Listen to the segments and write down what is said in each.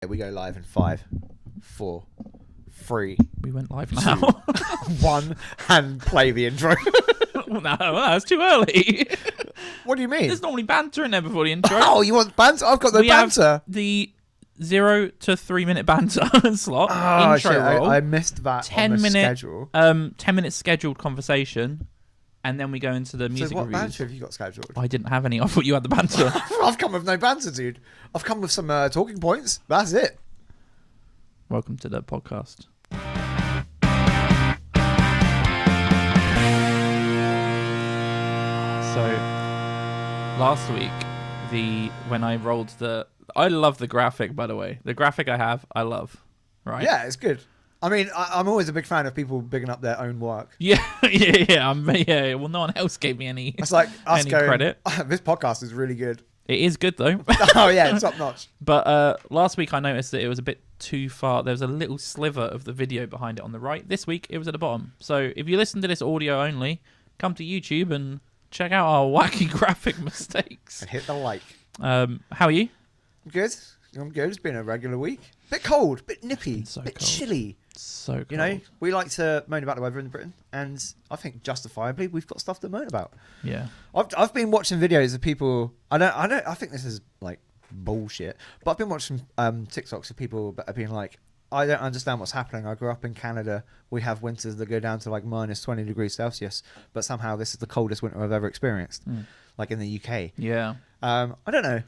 we go live in 5, 4, 3. We went live now. 1, and play the intro. No, that's too early. What do you mean? There's normally banter in there before the intro. Oh, you want banter? I've got the banter. Have the 0 to 3 minute banter slot. Oh, intro shit, roll. I missed that 10 on the minute schedule. 10 minute scheduled conversation, and then we go into the music So what reviews. banter have you got scheduled? I didn't have any. I thought you had the banter. I've come with no banter, dude. I've come with some talking points. That's it. Welcome to the podcast. So last week, when I rolled I love the graphic, by the way. The graphic I love, right? Yeah, it's good. I mean, I'm always a big fan of people bigging up their own work. Yeah. Yeah. Well, no one else gave me any. It's like us any going, credit. This podcast is really good. It is good though. Oh yeah, it's top notch. But last week I noticed that it was a bit too far. There was a little sliver of the video behind it on the right. This week it was at the bottom. So if you listen to this audio only, come to YouTube and check out our wacky graphic mistakes. And hit the like. How are you? Good. I'm good. It's been a regular week. Bit cold, bit nippy, So bit cold. chilly. So cold. You know, we like to moan about the weather in Britain, and I think justifiably we've got stuff to moan about. Yeah. I've been watching videos of people. I think this is like bullshit, but I've been watching TikToks of people that have been like, I don't understand what's happening. I grew up in Canada. We have winters that go down to like minus 20 degrees Celsius, but somehow this is the coldest winter I've ever experienced, like in the UK. Yeah. I don't know.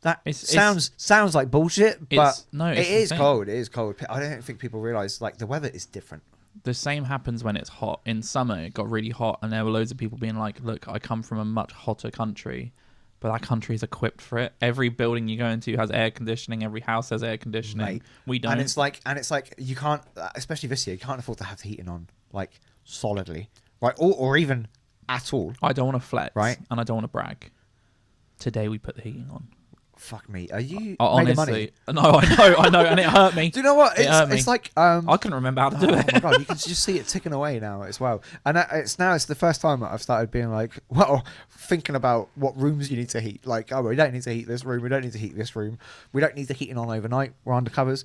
That It's sounds like bullshit, but it's it is insane. cold. It is cold. I don't think people realise like the weather is different. The same happens when it's hot. In summer, it got really hot, and there were loads of people being like, look, I come from a much hotter country, but that country is equipped for it. Every building you go into has air conditioning. Every house has air conditioning. Mate. We don't. And it's like you can't, especially this year, you can't afford to have the heating on like solidly, right? Or even at all. I don't want to flex, Right. And I don't want to brag. Today we put the heating on. Fuck me. Are you made Honestly, of money? no, I know, and it hurt me. Do you know what? It hurt me. It's like I couldn't remember how to do oh it. my god, you can just see it ticking away now as well. And it's the first time that I've started being like, well, thinking about what rooms you need to heat. Like, oh, we don't need to heat this room. We don't need to heat this room. We don't need the heating on overnight. We're under covers.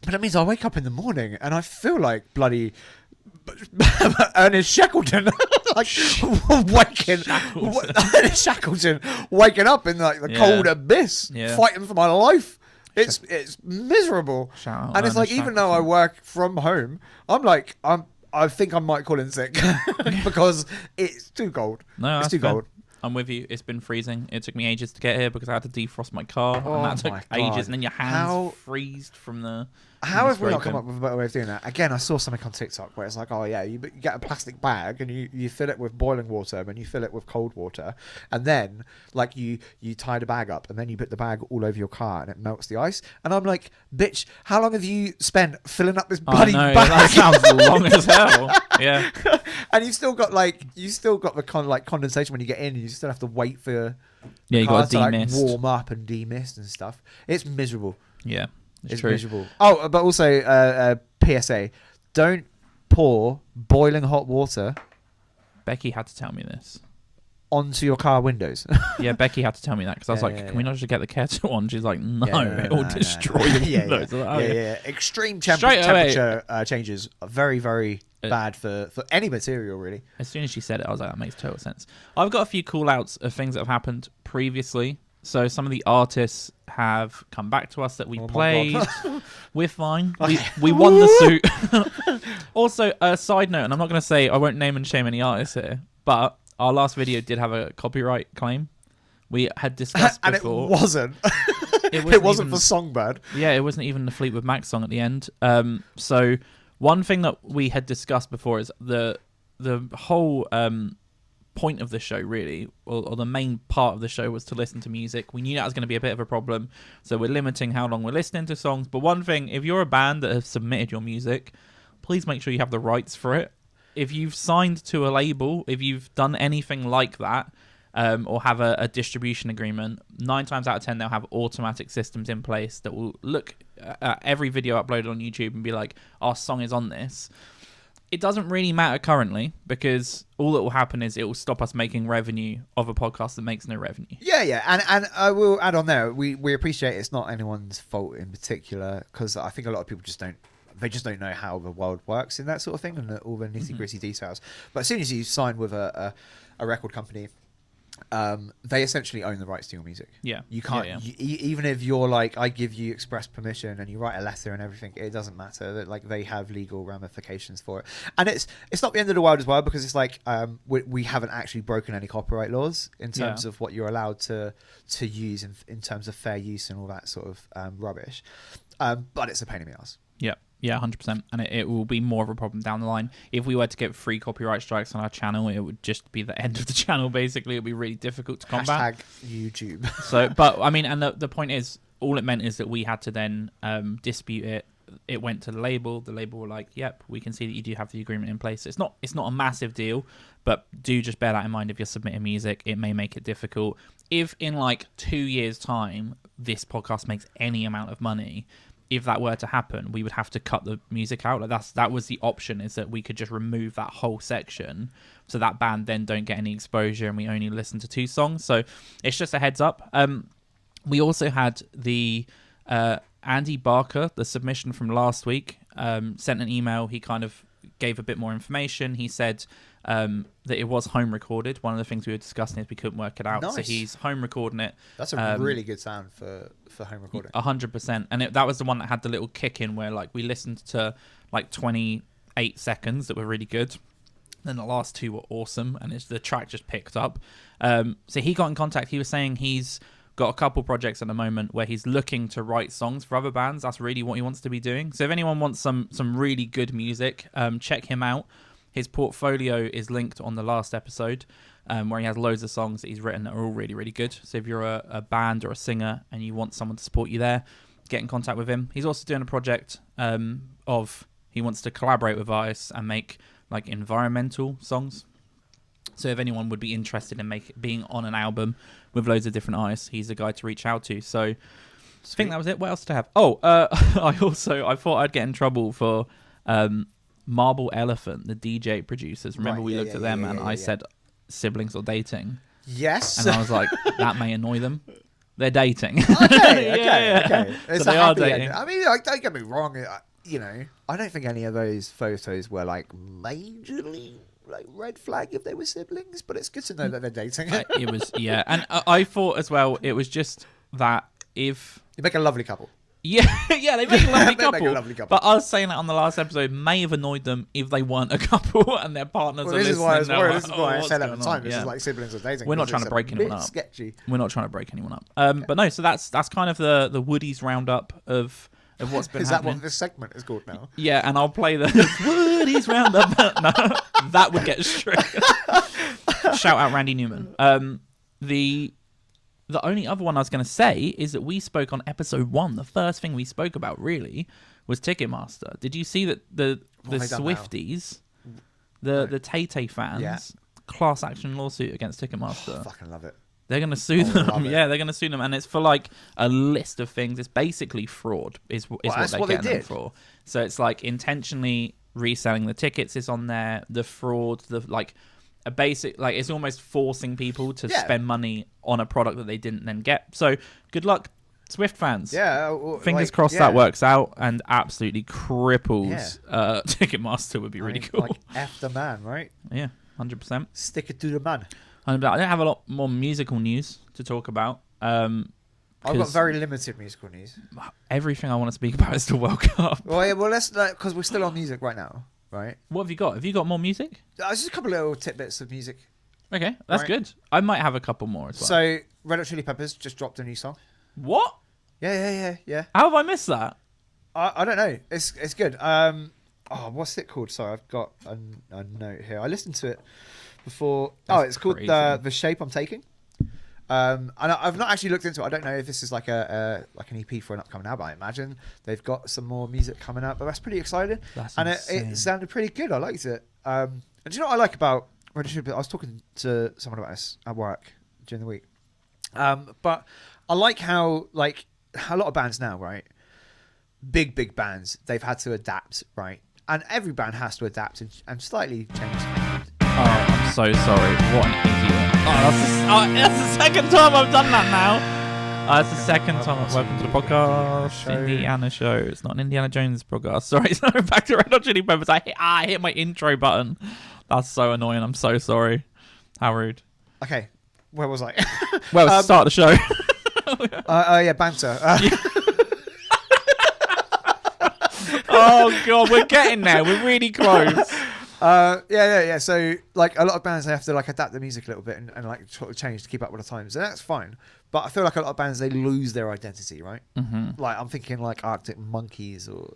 But it means I wake up in the morning and I feel like bloody Ernest Shackleton, like Ernest Shackleton waking up in like the cold abyss, fighting for my life. It's miserable, Shout out and it's like Ernest even though I work from home, I think I might call in sick because it's too cold. No, it's that's too fair. cold. I'm with you. It's been freezing. It took me ages to get here because I had to defrost my car, Oh and that took my God. ages. And then your hands freeze from the. How have we not come up with a better way of doing that? Again, I saw something on TikTok where it's like, oh yeah, you get a plastic bag and you fill it with boiling water and you fill it with cold water, and then like you tie the bag up and then you put the bag all over your car and it melts the ice. And I'm like, bitch, how long have you spent filling up this bloody bag? That sounds long as hell. Yeah. And you've still got the condensation when you get in, and you still have to wait for Yeah, you got to demist, warm up and demist and stuff. It's miserable. Yeah. It's true. miserable. Oh, but also PSA: don't pour boiling hot water Becky had to tell me this. onto your car windows. Yeah, Becky had to tell me that because I was like, can we not just get the kettle on? She's like, no, it will destroy the windows. Yeah. Extreme Straight temperature changes are very, very bad for any material, really. As soon as she said it, I was like, that makes total sense. I've got a few call outs of things that have happened previously. So some of the artists have come back to us that we played. We're fine. Okay. We won the suit. Also, a side note, and I'm not going to say, I won't name and shame any artists here, but our last video did have a copyright claim. We had discussed and before. it wasn't. It wasn't for Songbird. Yeah, it wasn't even the Fleetwood Mac song at the end. So one thing that we had discussed before is the whole point of the show, really, or the main part of the show, was to listen to music. We knew that was going to be a bit of a problem, so we're limiting how long we're listening to songs. But one thing, if you're a band that has submitted your music, please make sure you have the rights for it. If you've signed to a label, if you've done anything like that, or have a distribution agreement, 9 times out of 10 they'll have automatic systems in place that will look at every video uploaded on YouTube and be like, our song is on this. It doesn't really matter currently because all that will happen is it will stop us making revenue of a podcast that makes no revenue. Yeah, and I will add on there. We appreciate it's not anyone's fault in particular, because I think a lot of people just don't know how the world works in that sort of thing and all the nitty gritty details. But as soon as you sign with a record company, they essentially own the rights to your music. Yeah, you can't. Yeah. Even if you're like, I give you express permission and you write a letter and everything, it doesn't matter. That like they have legal ramifications for it, and it's not the end of the world as well, because it's like we haven't actually broken any copyright laws in terms of what you're allowed to use in terms of fair use and all that sort of rubbish. But it's a pain in the ass. Yeah, 100%. And it will be more of a problem down the line. If we were to get free copyright strikes on our channel, it would just be the end of the channel, basically. It would be really difficult to combat. #YouTube. So, but, I mean, and the point is, all it meant is that we had to then dispute it. It went to the label. The label were like, yep, we can see that you do have the agreement in place. It's not a massive deal, but do just bear that in mind if you're submitting music. It may make it difficult. If in like 2 years' time, this podcast makes any amount of money, if that were to happen, we would have to cut the music out. Like that was the option, is that we could just remove that whole section, so that band then don't get any exposure, and we only listen to 2 songs. So it's just a heads up. We also had the Andy Barker, the submission from last week, sent an email. He kind of gave a bit more information. He said that it was home recorded. One of the things we were discussing is we couldn't work it out. Nice. So he's home recording it. That's a really good sound for home recording. 100%. And that was the one that had the little kick in where like we listened to like 28 seconds that were really good. Then the last 2 were awesome, and the track just picked up. So he got in contact. He was saying he's got a couple projects at the moment where he's looking to write songs for other bands. That's really what he wants to be doing. So if anyone wants some really good music, check him out. His portfolio is linked on the last episode, where he has loads of songs that he's written that are all really, really good. So if you're a band or a singer and you want someone to support you there, get in contact with him. He's also doing a project he wants to collaborate with artists and make like environmental songs. So if anyone would be interested in being on an album with loads of different artists, he's the guy to reach out to. So I think that was it. What else did I have? Oh, I thought I'd get in trouble for Marble Elephant, the DJ producers. Remember we looked at them and I said siblings or dating. Yes. And I was like, that may annoy them. They're dating. Okay. So they are dating. I mean, like, don't get me wrong. I don't think any of those photos were like majorly like red flag if they were siblings, but it's good to know that they're dating. It was, yeah. And I thought as well, it was just that if... You make a lovely couple. Yeah, they make a lovely couple. Make a lovely couple. But I was saying that on the last episode may have annoyed them if they weren't a couple and their partners are listening. This is why I said at the time, this is like siblings are dating. We're not trying to break anyone up. Sketchy. We're not trying to break anyone up. But no, so that's kind of the Woody's roundup of what's been happening. Is that what this segment is called now? Yeah, and I'll play the Woody's roundup. No, that would get straight. Shout out Randy Newman. The only other one I was going to say is that we spoke on episode 1. The first thing we spoke about really was Ticketmaster. Did you see that the Swifties, the Tay-Tay fans, class action lawsuit against Ticketmaster? I fucking love it. They're going to sue them. Yeah, they're going to sue them. And it's for like a list of things. It's basically fraud is what they're getting them for. So it's like intentionally reselling the tickets is on there. The fraud, a basic, like, it's almost forcing people to spend money on a product that they didn't then get. So good luck, Swift fans. Yeah. Fingers crossed that works out and absolutely cripples Ticketmaster would be really cool. Like F the man, right? Yeah, 100%. Stick it to the man. I don't have a lot more musical news to talk about. I've got very limited musical news. Everything I want to speak about is the World Cup. Well, let's, because we're still on music right now, right? What have you got? Have you got more music? Just a couple of little tidbits of music. Okay, that's good. I might have a couple more as well. So, Red Hot Chili Peppers just dropped a new song. What? Yeah. How have I missed that? I don't know. It's good. What's it called? Sorry, I've got a note here. I listened to it before. It's called The Shape I'm Taking. And I've not actually looked into it. I don't know if this is like an EP for an upcoming album. I imagine they've got some more music coming out, but that's pretty exciting. It sounded pretty good. I liked it. And do you know what I like about Red Hot Chili Peppers? I was talking to someone about this at work during the week. But I like how a lot of bands now, right? Big bands, they've had to adapt, right? and every band has to adapt and slightly change. Oh, I'm so sorry. What an idiot. That's the second time I've done that now. That's the second time. Welcome to the podcast, Indiana Show. It's not an Indiana Jones podcast. Sorry, so back to Red Hot Chili Peppers. I hit my intro button. That's so annoying. I'm so sorry. How rude. Okay, where was I? Well, start the show. Yeah, banter. Oh god, we're getting there. We're really close. Yeah. So like a lot of bands, they have to like adapt the music a little bit and like sort of change to keep up with the times, and that's fine. But I feel like a lot of bands, they lose their identity, right? Mm-hmm. Like I'm thinking like Arctic Monkeys, or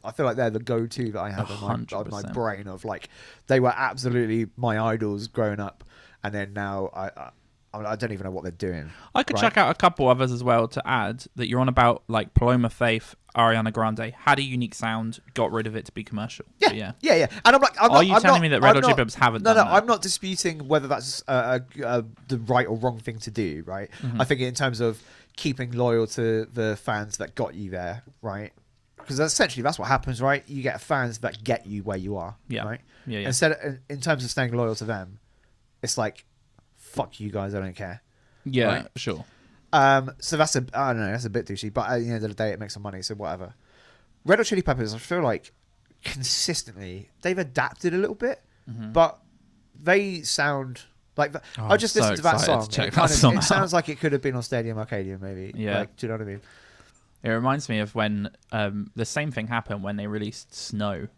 I feel like they're the go-to that I have in my brain of like they were absolutely my idols growing up, and then now I don't even know what they're doing. I could check out a couple others as well to add that you're on about, like Paloma Faith, Ariana Grande had a unique sound, got rid of it to be commercial. Yeah. And I'm like, are you telling me that Red Hot Chili Peppers haven't done that? No, I'm not disputing whether that's the right or wrong thing to do, right? Mm-hmm. I think in terms of keeping loyal to the fans that got you there, right? Because essentially that's what happens, right? You get fans that get you where you are, right? Yeah. Instead, in terms of staying loyal to them, it's like, fuck you guys, I don't care. Yeah, right? Sure. So that's I don't know, that's a bit douchey, but at the end of the day, it makes some money, so whatever. Red Hot Chili Peppers, I feel like consistently they've adapted a little bit, but they sound like that. I just listened to that song. It sounds like it could have been on Stadium Arcadium, maybe. Yeah. Like, do you know what I mean? It reminds me of when the same thing happened when they released Snow,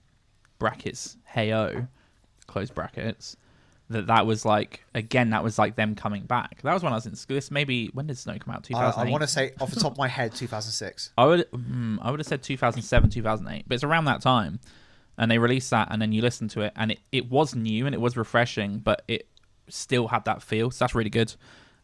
brackets, Hey-O, close brackets. That was like, again, that was like them coming back. That was when I was in school. Maybe, when did Snow come out? 2008? I want to say, off the top of my head, 2006. I would have said 2007, 2008. But it's around that time. And they released that, and then you listen to it, and it was new, and it was refreshing, but it still had that feel. So that's really good.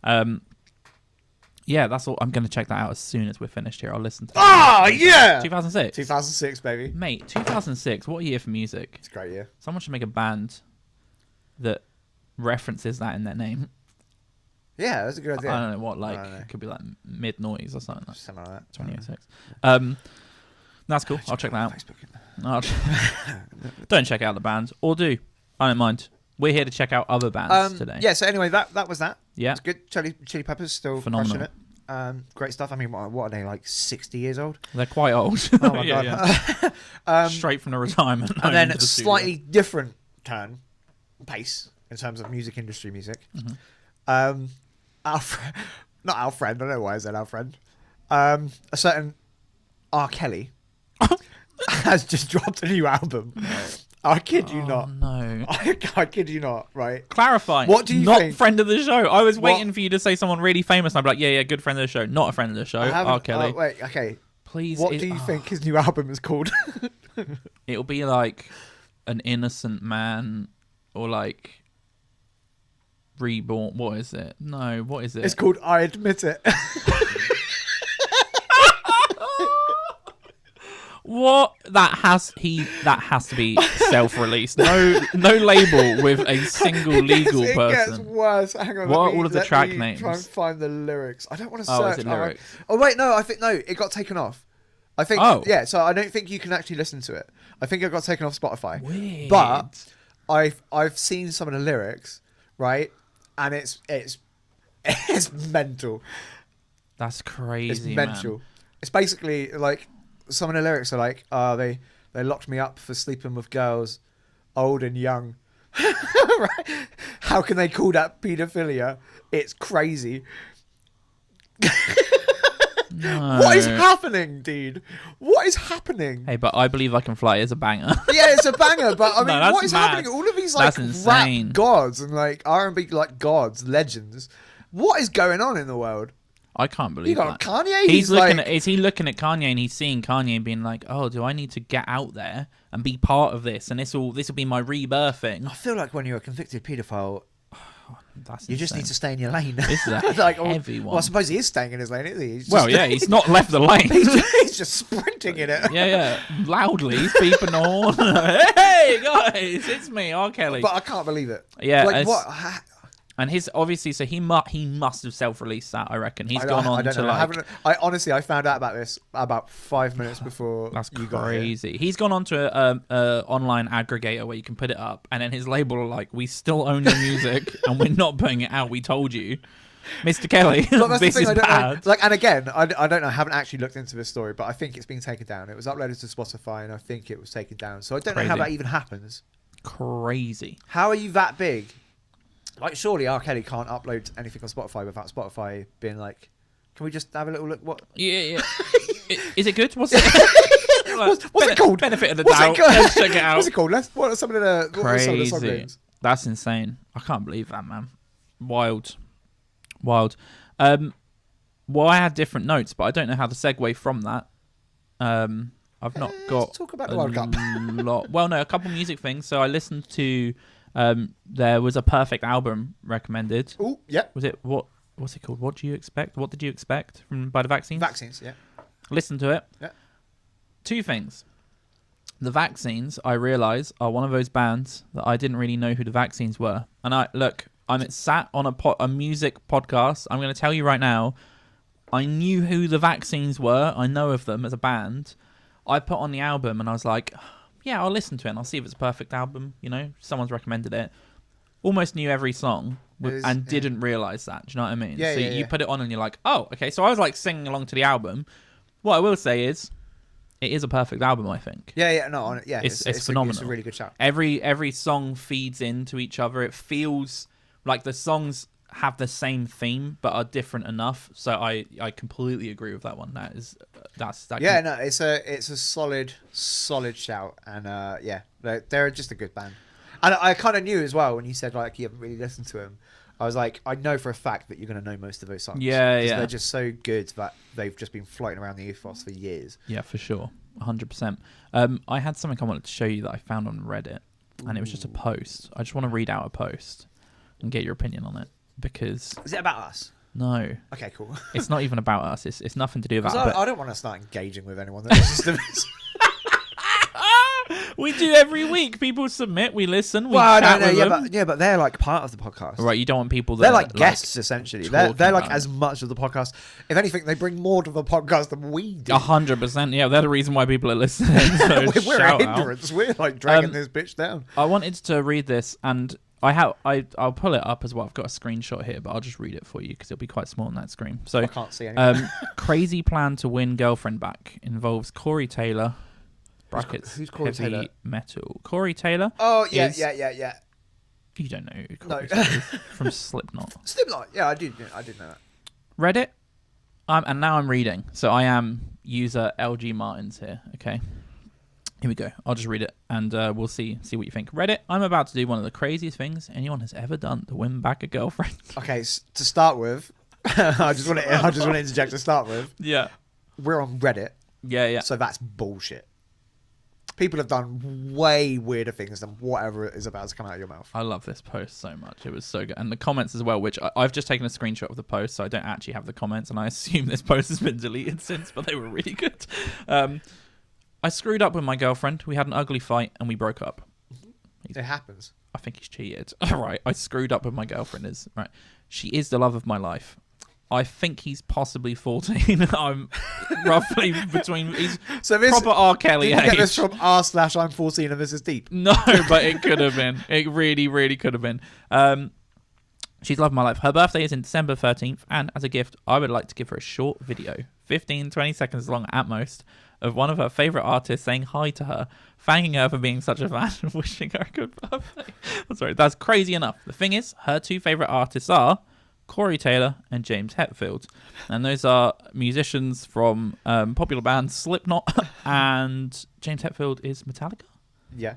Yeah, that's all. I'm going to check that out as soon as we're finished here. I'll listen to that. Oh, yeah! 2006? 2006, baby. Mate, 2006. What a year for music. It's a great year. Someone should make a band that references that in their name. Yeah, that's a good idea. I don't know what, like, it could be like Mid Noise or something like that. 2006. That's cool. I'll check that out. Don't check out the bands, or do. I don't mind. We're here to check out other bands today. Yeah, so anyway, that was that. Yeah. It's good. Chili Peppers still phenomenal. Crushing it. Great stuff. I mean, what are they, like 60 years old? They're quite old. Oh my God. Yeah. Straight from the retirement. And then slightly different turn, pace, in terms of music industry music. Mm-hmm. Not our friend, I don't know why I said our friend. A certain R. Kelly has just dropped a new album. I kid you not. No. I kid you not, right? Clarifying. What do you not think? Not friend of the show. I was waiting for you to say someone really famous, and I'd be like, yeah, good friend of the show. Not a friend of the show. R. Kelly. Wait, okay. Please. What do you think his new album is called? It'll be like An Innocent Man, or like Reborn. What is it? No, what is it? It's called I Admit It. What? That has to be self-released. No label with a single legal person. It gets worse. Hang on. What are all of the track names? Try and find the lyrics. I don't want to search. Oh, is it lyrics? Oh wait, no. I think it got taken off. I think. Oh. Yeah. So I don't think you can actually listen to it. I think it got taken off Spotify. Weird. But I've seen some of the lyrics, right? And it's mental. That's crazy. It's mental. Man. It's basically like some of the lyrics are like, they locked me up for sleeping with girls, old and young. Right? How can they call that paedophilia? It's crazy. No. What is happening, dude? What is happening? Hey, but I Believe I Can Fly is a banger. Yeah, it's a banger, but I mean, no, what is happening? All of these like rap gods and like R&B like gods, legends. What is going on in the world? I can't believe you got that. Kanye. Is he looking at Kanye and he's seeing Kanye and being like, "Oh, do I need to get out there and be part of this? And this will be my rebirthing." I feel like when you're a convicted paedophile, you just need to stay in your lane. This is a like, heavy one. Well, I suppose he is staying in his lane, isn't he? He's not left the lane. he's just sprinting in it. Yeah. Loudly, he's beeping on. Hey, guys, it's me, R. Kelly. But I can't believe it. Yeah. Like, what? And his obviously, so he must have self-released that. I reckon he's gone on I don't to know. like. I honestly, I found out about this about 5 minutes before. That's you got here. crazy. He's gone on to a online aggregator where you can put it up, and then his label are like, "We still own your music, and we're not putting it out. We told you, Mr. Kelly. But that's the This thing, is I don't know. bad." Like, and again, I don't know. I haven't actually looked into this story, but I think it's been taken down. It was uploaded to Spotify, and I think it was taken down. So I don't know how Crazy. that even happens. Crazy. How are you that big? Like, surely R. Kelly can't upload anything on Spotify without Spotify being like, "Can we just have a little look?" What? Yeah. Is it good? What's it? What's it called? Benefit of the What's doubt. it called? Let's check it out. What's it called? What are some of the what are some of the song Crazy. names? That's insane. I can't believe that, man. Wild. Well, I had different notes, but I don't know how to segue from that. I've not got Let's talk about the World Cup. lot. Well, no, a couple music things. So I listened to. There was a perfect album recommended. Oh, yeah. Was it what's it called? What do you expect? What did you expect by the Vaccines? Vaccines, yeah. Listen to it. Yeah. Two things. The Vaccines, I realise, are one of those bands that I didn't really know who the Vaccines were. And I'm sat on a music podcast. I'm going to tell you right now, I knew who the Vaccines were. I know of them as a band. I put on the album and I was like, yeah, I'll listen to it and I'll see if it's a perfect album. You know, someone's recommended it. Almost knew every song and didn't realise that. Do you know what I mean? Yeah, so yeah, you yeah. put it on and you're like, oh, okay. So I was like singing along to the album. What I will say is, it is a perfect album, I think. Yeah. It's phenomenal. It's a really good shout. Every song feeds into each other. It feels like the songs have the same theme but are different enough. So I completely agree with that one. It's a solid shout, and they're just a good band. And I kind of knew as well when you said like you haven't really listened to them. I was like, I know for a fact that you're going to know most of those songs. Yeah. They're just so good that they've just been floating around the ethos for years. Yeah, for sure. 100%. I had something I wanted to show you that I found on Reddit, and it was just a post. I just want to read out a post and get your opinion on it, because... Is it about us? No. Okay, cool. It's not even about us. It's nothing to do with that. I don't want to start engaging with anyone that listens to this. We do every week. People submit, we listen, we chat with them. but they're like part of the podcast. Right, you don't want people that... They're like guests, essentially. They're like about as much of the podcast. If anything, they bring more to the podcast than we do. 100%. Yeah, they're the reason why people are listening. So We're a hindrance. We're like dragging this bitch down. I wanted to read this, and I'll pull it up as well. I've got a screenshot here, but I'll just read it for you because it'll be quite small on that screen. So I can't see anything. crazy plan to win girlfriend back involves Corey Taylor. Brackets. Who's Corey heavy Taylor? Metal. Corey Taylor. Oh yeah. You don't know who Corey No. Taylor is from Slipknot. Slipknot. Yeah, I did know that. Reddit. And now I'm reading. So I am user LG Martins here. Okay. Here we go. I'll just read it, and we'll see what you think. Reddit. I'm about to do one of the craziest things anyone has ever done to win back a girlfriend. Okay, to start with, I just want to interject to start with. Yeah. We're on Reddit. Yeah. So that's bullshit. People have done way weirder things than whatever is about to come out of your mouth. I love this post so much. It was so good. And the comments as well, which I've just taken a screenshot of the post, so I don't actually have the comments, and I assume this post has been deleted since, but they were really good. I screwed up with my girlfriend. We had an ugly fight, and we broke up. It happens. I think he's cheated. All right. I screwed up with my girlfriend. She is the love of my life. I think he's possibly 14. I'm roughly between... He's proper R. Kelly Did you age. get this from r/I'm 14 and this is deep? No, but it could have been. It really, really could have been. She's loved my life. Her birthday is in December 13th, and as a gift, I would like to give her a short video, 15, 20 seconds long at most, of one of her favourite artists saying hi to her, thanking her for being such a fan and wishing her a good birthday. I'm sorry, that's crazy enough. The thing is, her two favourite artists are Corey Taylor and James Hetfield, and those are musicians from popular bands Slipknot, and James Hetfield is Metallica. Yeah.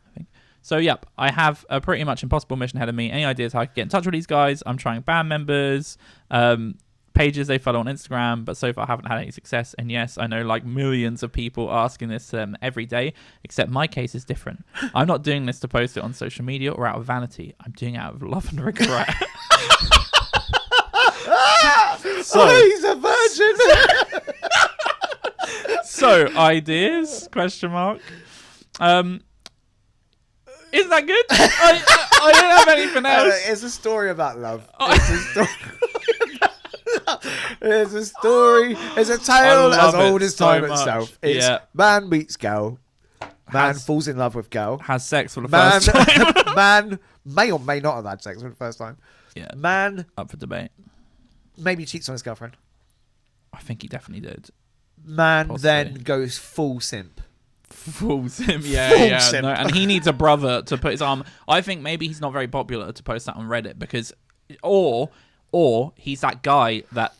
I think so. Yep, I have a pretty much impossible mission ahead of me. Any ideas how I can get in touch with these guys? I'm trying band members, pages they follow on Instagram, but so far I haven't had any success. And yes, I know like millions of people asking this every day, except my case is different. I'm not doing this to post it on social media or out of vanity. I'm doing it out of love and regret. So he's a virgin. So ideas? Question mark. Is that good? I don't have anything else. It's a story about love. It's a story. It's a story. It's a tale as old as time itself. It's man meets girl. Man falls in love with girl. Has sex for the first time. Man may or may not have had sex for the first time. Yeah. Man up for debate. Maybe cheats on his girlfriend. I think he definitely did. Man then goes full simp. Full simp, yeah. Simp. No, and he needs a brother to put his arm. I think maybe he's not very popular to post that on Reddit because, or he's that guy that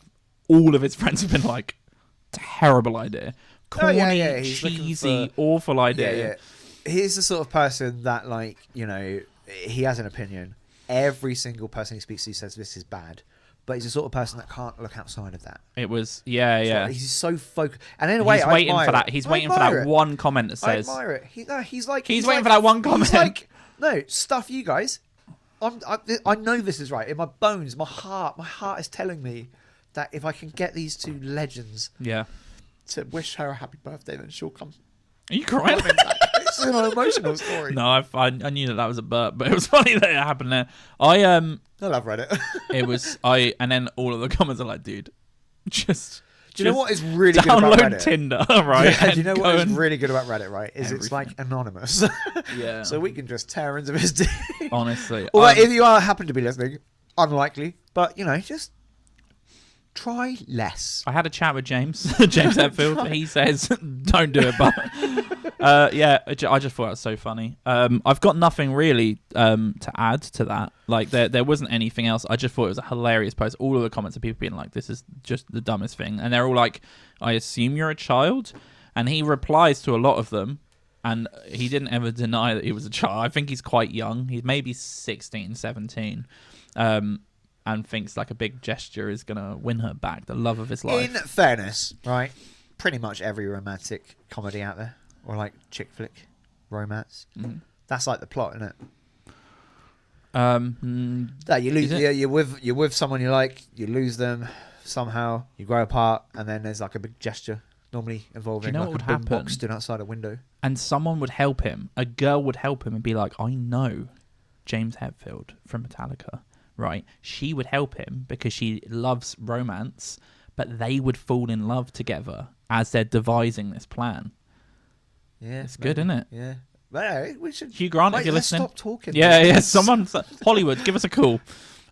all of his friends have been like, terrible idea, corny, cheesy, awful idea. Yeah. He's the sort of person that, like, you know, he has an opinion. Every single person he speaks to says this is bad. But he's the sort of person that can't look outside of that. It was, yeah. He's so focused. And in a way, he's waiting for that. He's waiting for that one comment that says. I admire it. He's waiting for that one comment. He's like, no, stuff you guys. I know this is right. In my bones, my heart is telling me that if I can get these two legends to wish her a happy birthday, then she'll come. Are you crying? It's an emotional story. No, I knew that was a burp, but it was funny that it happened there. I love Reddit. It was and then all of the comments are like, dude, just. Do you know what is really good about Reddit? Download Tinder, right? Yeah, do you know what is really good about Reddit, right? Is It's like anonymous. Yeah. So we can just tear into his dick. Honestly. Or if you happen to be listening, unlikely, but, you know, just try less. I had a chat with James Hetfield. He says, don't do it, but... I just thought it was so funny. I've got nothing really to add to that. Like there wasn't anything else. I just thought it was a hilarious post. All of the comments of people being like, "This is just the dumbest thing," and they're all like, "I assume you're a child," and he replies to a lot of them, and he didn't ever deny that he was a child. I think he's quite young. He's maybe 16, 17, and thinks like a big gesture is gonna win her back, the love of his life. In fairness, right? Pretty much every romantic comedy out there. Or like chick flick romance. That's like the plot, isn't it? That you lose. You're with someone you like. You lose them somehow. You grow apart, and then there's like a big gesture, normally involving like a boom box stood outside a window. And someone would help him. A girl would help him and be like, "I know James Hetfield from Metallica, right? She would help him because she loves romance, but they would fall in love together as they're devising this plan." Yeah, it's good, isn't it? Yeah. Hey, we should. Hugh Grant, if you're listening, stop talking. Yeah. Someone, Hollywood, give us a call.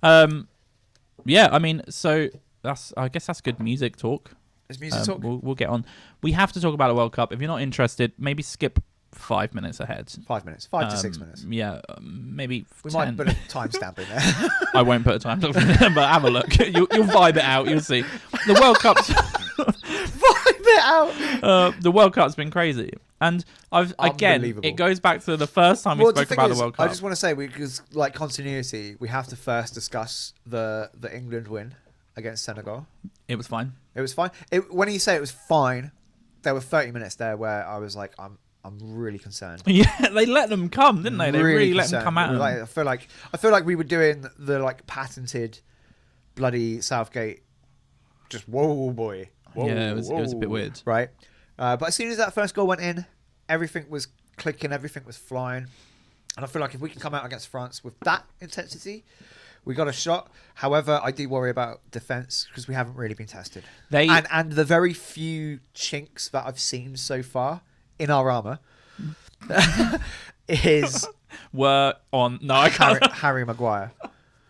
Yeah, I mean, so I guess that's good music talk. It's music talk. We'll get on. We have to talk about the World Cup. If you're not interested, maybe skip 5 minutes ahead. 5 minutes, 5 to 6 minutes. Yeah, maybe. We 10. might put a timestamp in there. I won't put a timestamp in there, but have a look. You'll vibe it out. You'll see. The World Cup's vibe it out. The World Cup's been crazy. And it goes back to the first time we spoke about the World Cup. I just want to say, because like continuity, we have to first discuss the England win against Senegal. It was fine. It was fine. When you say it was fine, there were 30 minutes there where I was like, I'm really concerned. Yeah, they let them come, didn't they? They really let them come out. Like, I feel like we were doing the like patented bloody Southgate. Just whoa, boy. Whoa, yeah, it was a bit weird, right? But as soon as that first goal went in, everything was clicking, everything was flying. And I feel like if we can come out against France with that intensity, we got a shot. However, I do worry about defence because we haven't really been tested. And the very few chinks that I've seen so far in our armour Harry Maguire.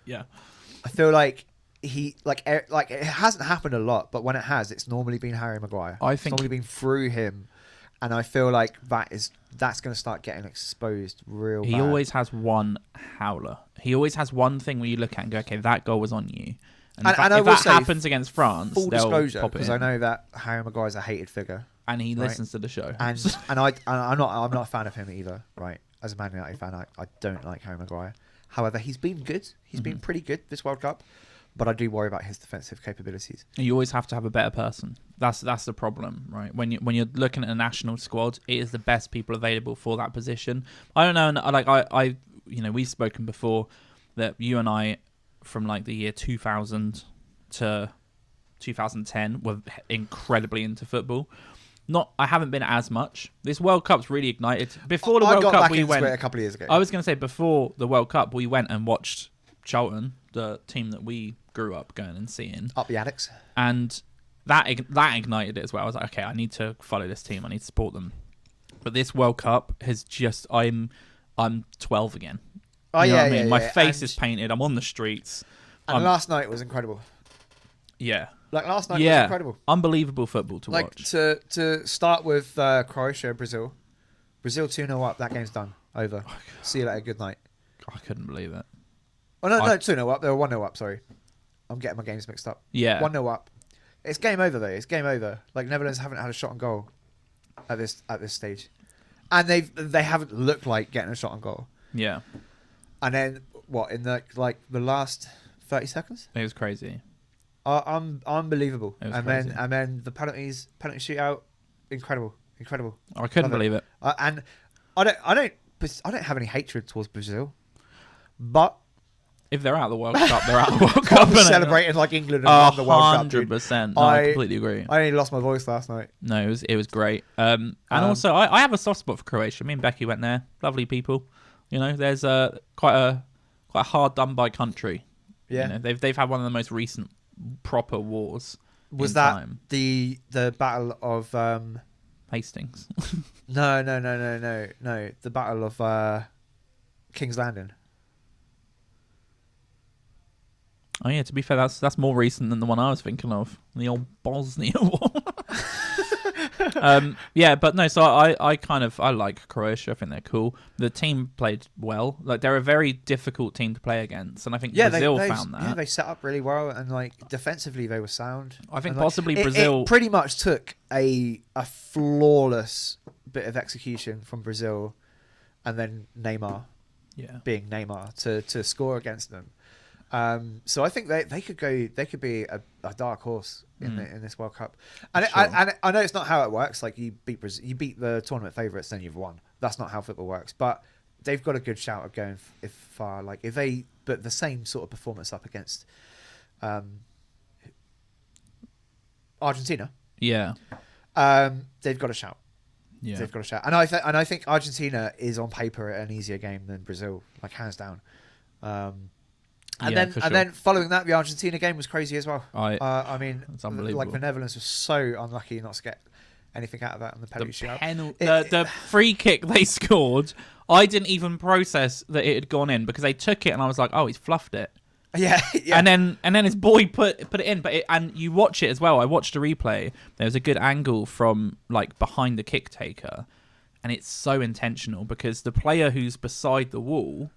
Yeah. I feel like it hasn't happened a lot, but when it has, it's normally been Harry Maguire. It's normally been through him, and I feel like that's going to start getting exposed real bad. He always has one howler. He always has one thing where you look at and go, okay, that goal was on you. And if that happens against France, full disclosure, because I know that Harry Maguire's a hated figure, and he listens to the show. And I'm not a fan of him either. Right, as a Man United fan, I don't like Harry Maguire. However, he's been good. He's been pretty good this World Cup. But I do worry about his defensive capabilities. You always have to have a better person. That's the problem, right? When you're looking at a national squad, it is the best people available for that position. I don't know, like we've spoken before that you and I, from like the year 2000 to 2010, were incredibly into football. I haven't been as much. This World Cup's really ignited. Before the I World got Cup, back we into went. it a couple of years ago. I was going to say before the World Cup, we went and watched Charlton, the team that we grew up going and seeing, Up the attics. and that ignited it as well. I was like, okay, I need to follow this team. I need to support them. But this World Cup has just I'm 12 again. Oh, You know yeah, what I mean? yeah, My yeah. face And- is painted. I'm on the streets. And last night was incredible. Yeah. Like, last night was Yeah. incredible. Unbelievable football to Like, watch. to start with Croatia and Brazil. Brazil 2-0 up. That game's done. Over. See you later. Good night. I couldn't believe it. Oh, no, 2-0 up. They were 1-0 up, sorry. I'm getting my games mixed up. Yeah. 1-0 up. It's game over, though. It's game over. Like, Netherlands haven't had a shot on goal at this stage. And they haven't looked like getting a shot on goal. Yeah. And then, what, in the last 30 seconds? It was crazy. Unbelievable. It was and crazy. then the penalty shootout, incredible. I couldn't Love believe it. And I don't have any hatred towards Brazil, but If they're out of the World Cup, they're out of the World Cup. I'm celebrating like England and won the World Cup. Dude. 100%. No, I completely agree. I only lost my voice last night. No, it was great. And also, I have a soft spot for Croatia. Me and Becky went there. Lovely people. You know, there's quite a hard done by country. Yeah. You know, they've had one of the most recent proper wars. Was in that time. the battle of Hastings? No. The battle of King's Landing. Oh yeah, to be fair, that's more recent than the one I was thinking of, the old Bosnia War. Yeah, but no. So I like Croatia. I think they're cool. The team played well. Like they're a very difficult team to play against, and I think Brazil found that. Yeah, they set up really well, and like defensively they were sound. I think And, like, possibly it Brazil. pretty much took a flawless bit of execution from Brazil, and then Neymar Yeah. being Neymar to score against them. So I think they could be a dark horse in this World Cup, and Sure. and I know it's not how it works. Like you beat Brazil, you beat the tournament favourites, then you've won. That's not how football works. But they've got a good shout of going far. Like if they but the same sort of performance up against Argentina, Yeah. they've got a shout. Yeah. They've got a shout, and I think Argentina is on paper an easier game than Brazil, like hands down. And Yeah, for sure. then following that, the Argentina game was crazy as well. I mean, It's unbelievable. like the Netherlands was so unlucky not to get anything out of that on the penalty shootout. The free kick they scored, I didn't even process that it had gone in because they took it and I was like, oh, he's fluffed it. Yeah, yeah. And then his boy put it in, and you watch it as well. I watched a replay. There was a good angle from like behind the kick taker, and it's so intentional because the player who's beside the wall,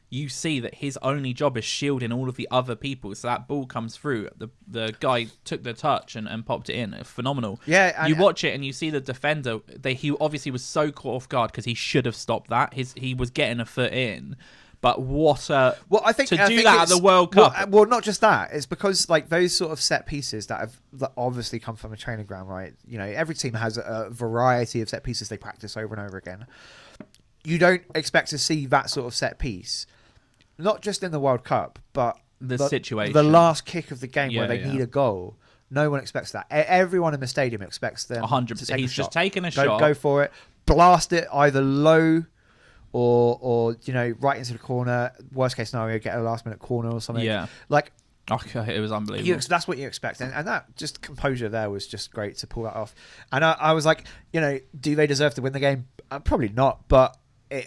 you see that his only job is shielding all of the other people. So that ball comes through. The guy took the touch and popped it in. Phenomenal. Yeah, and you watch it and you see the defender. He obviously was so caught off guard because he should have stopped that. He was getting a foot in. But what a I think to do that at the World Cup. Well, not just that. It's because like those sort of set pieces that obviously come from a training ground, right? You know, every team has a variety of set pieces they practice over and over again. You don't expect to see that sort of set piece. Not just in the World Cup, but The situation. the last kick of the game where Yeah, they need a goal. No one expects that. Everyone in the stadium expects them 100%. to take He's a just shot. taking a shot. Go for it. Blast it either low or you know right into the corner. Worst case scenario, get a last minute corner or something. Yeah. Like Okay, it was unbelievable. that's what you expect, and that just composure there was just great to pull that off. And I was like, you know, do they deserve to win the game? Probably not, but. I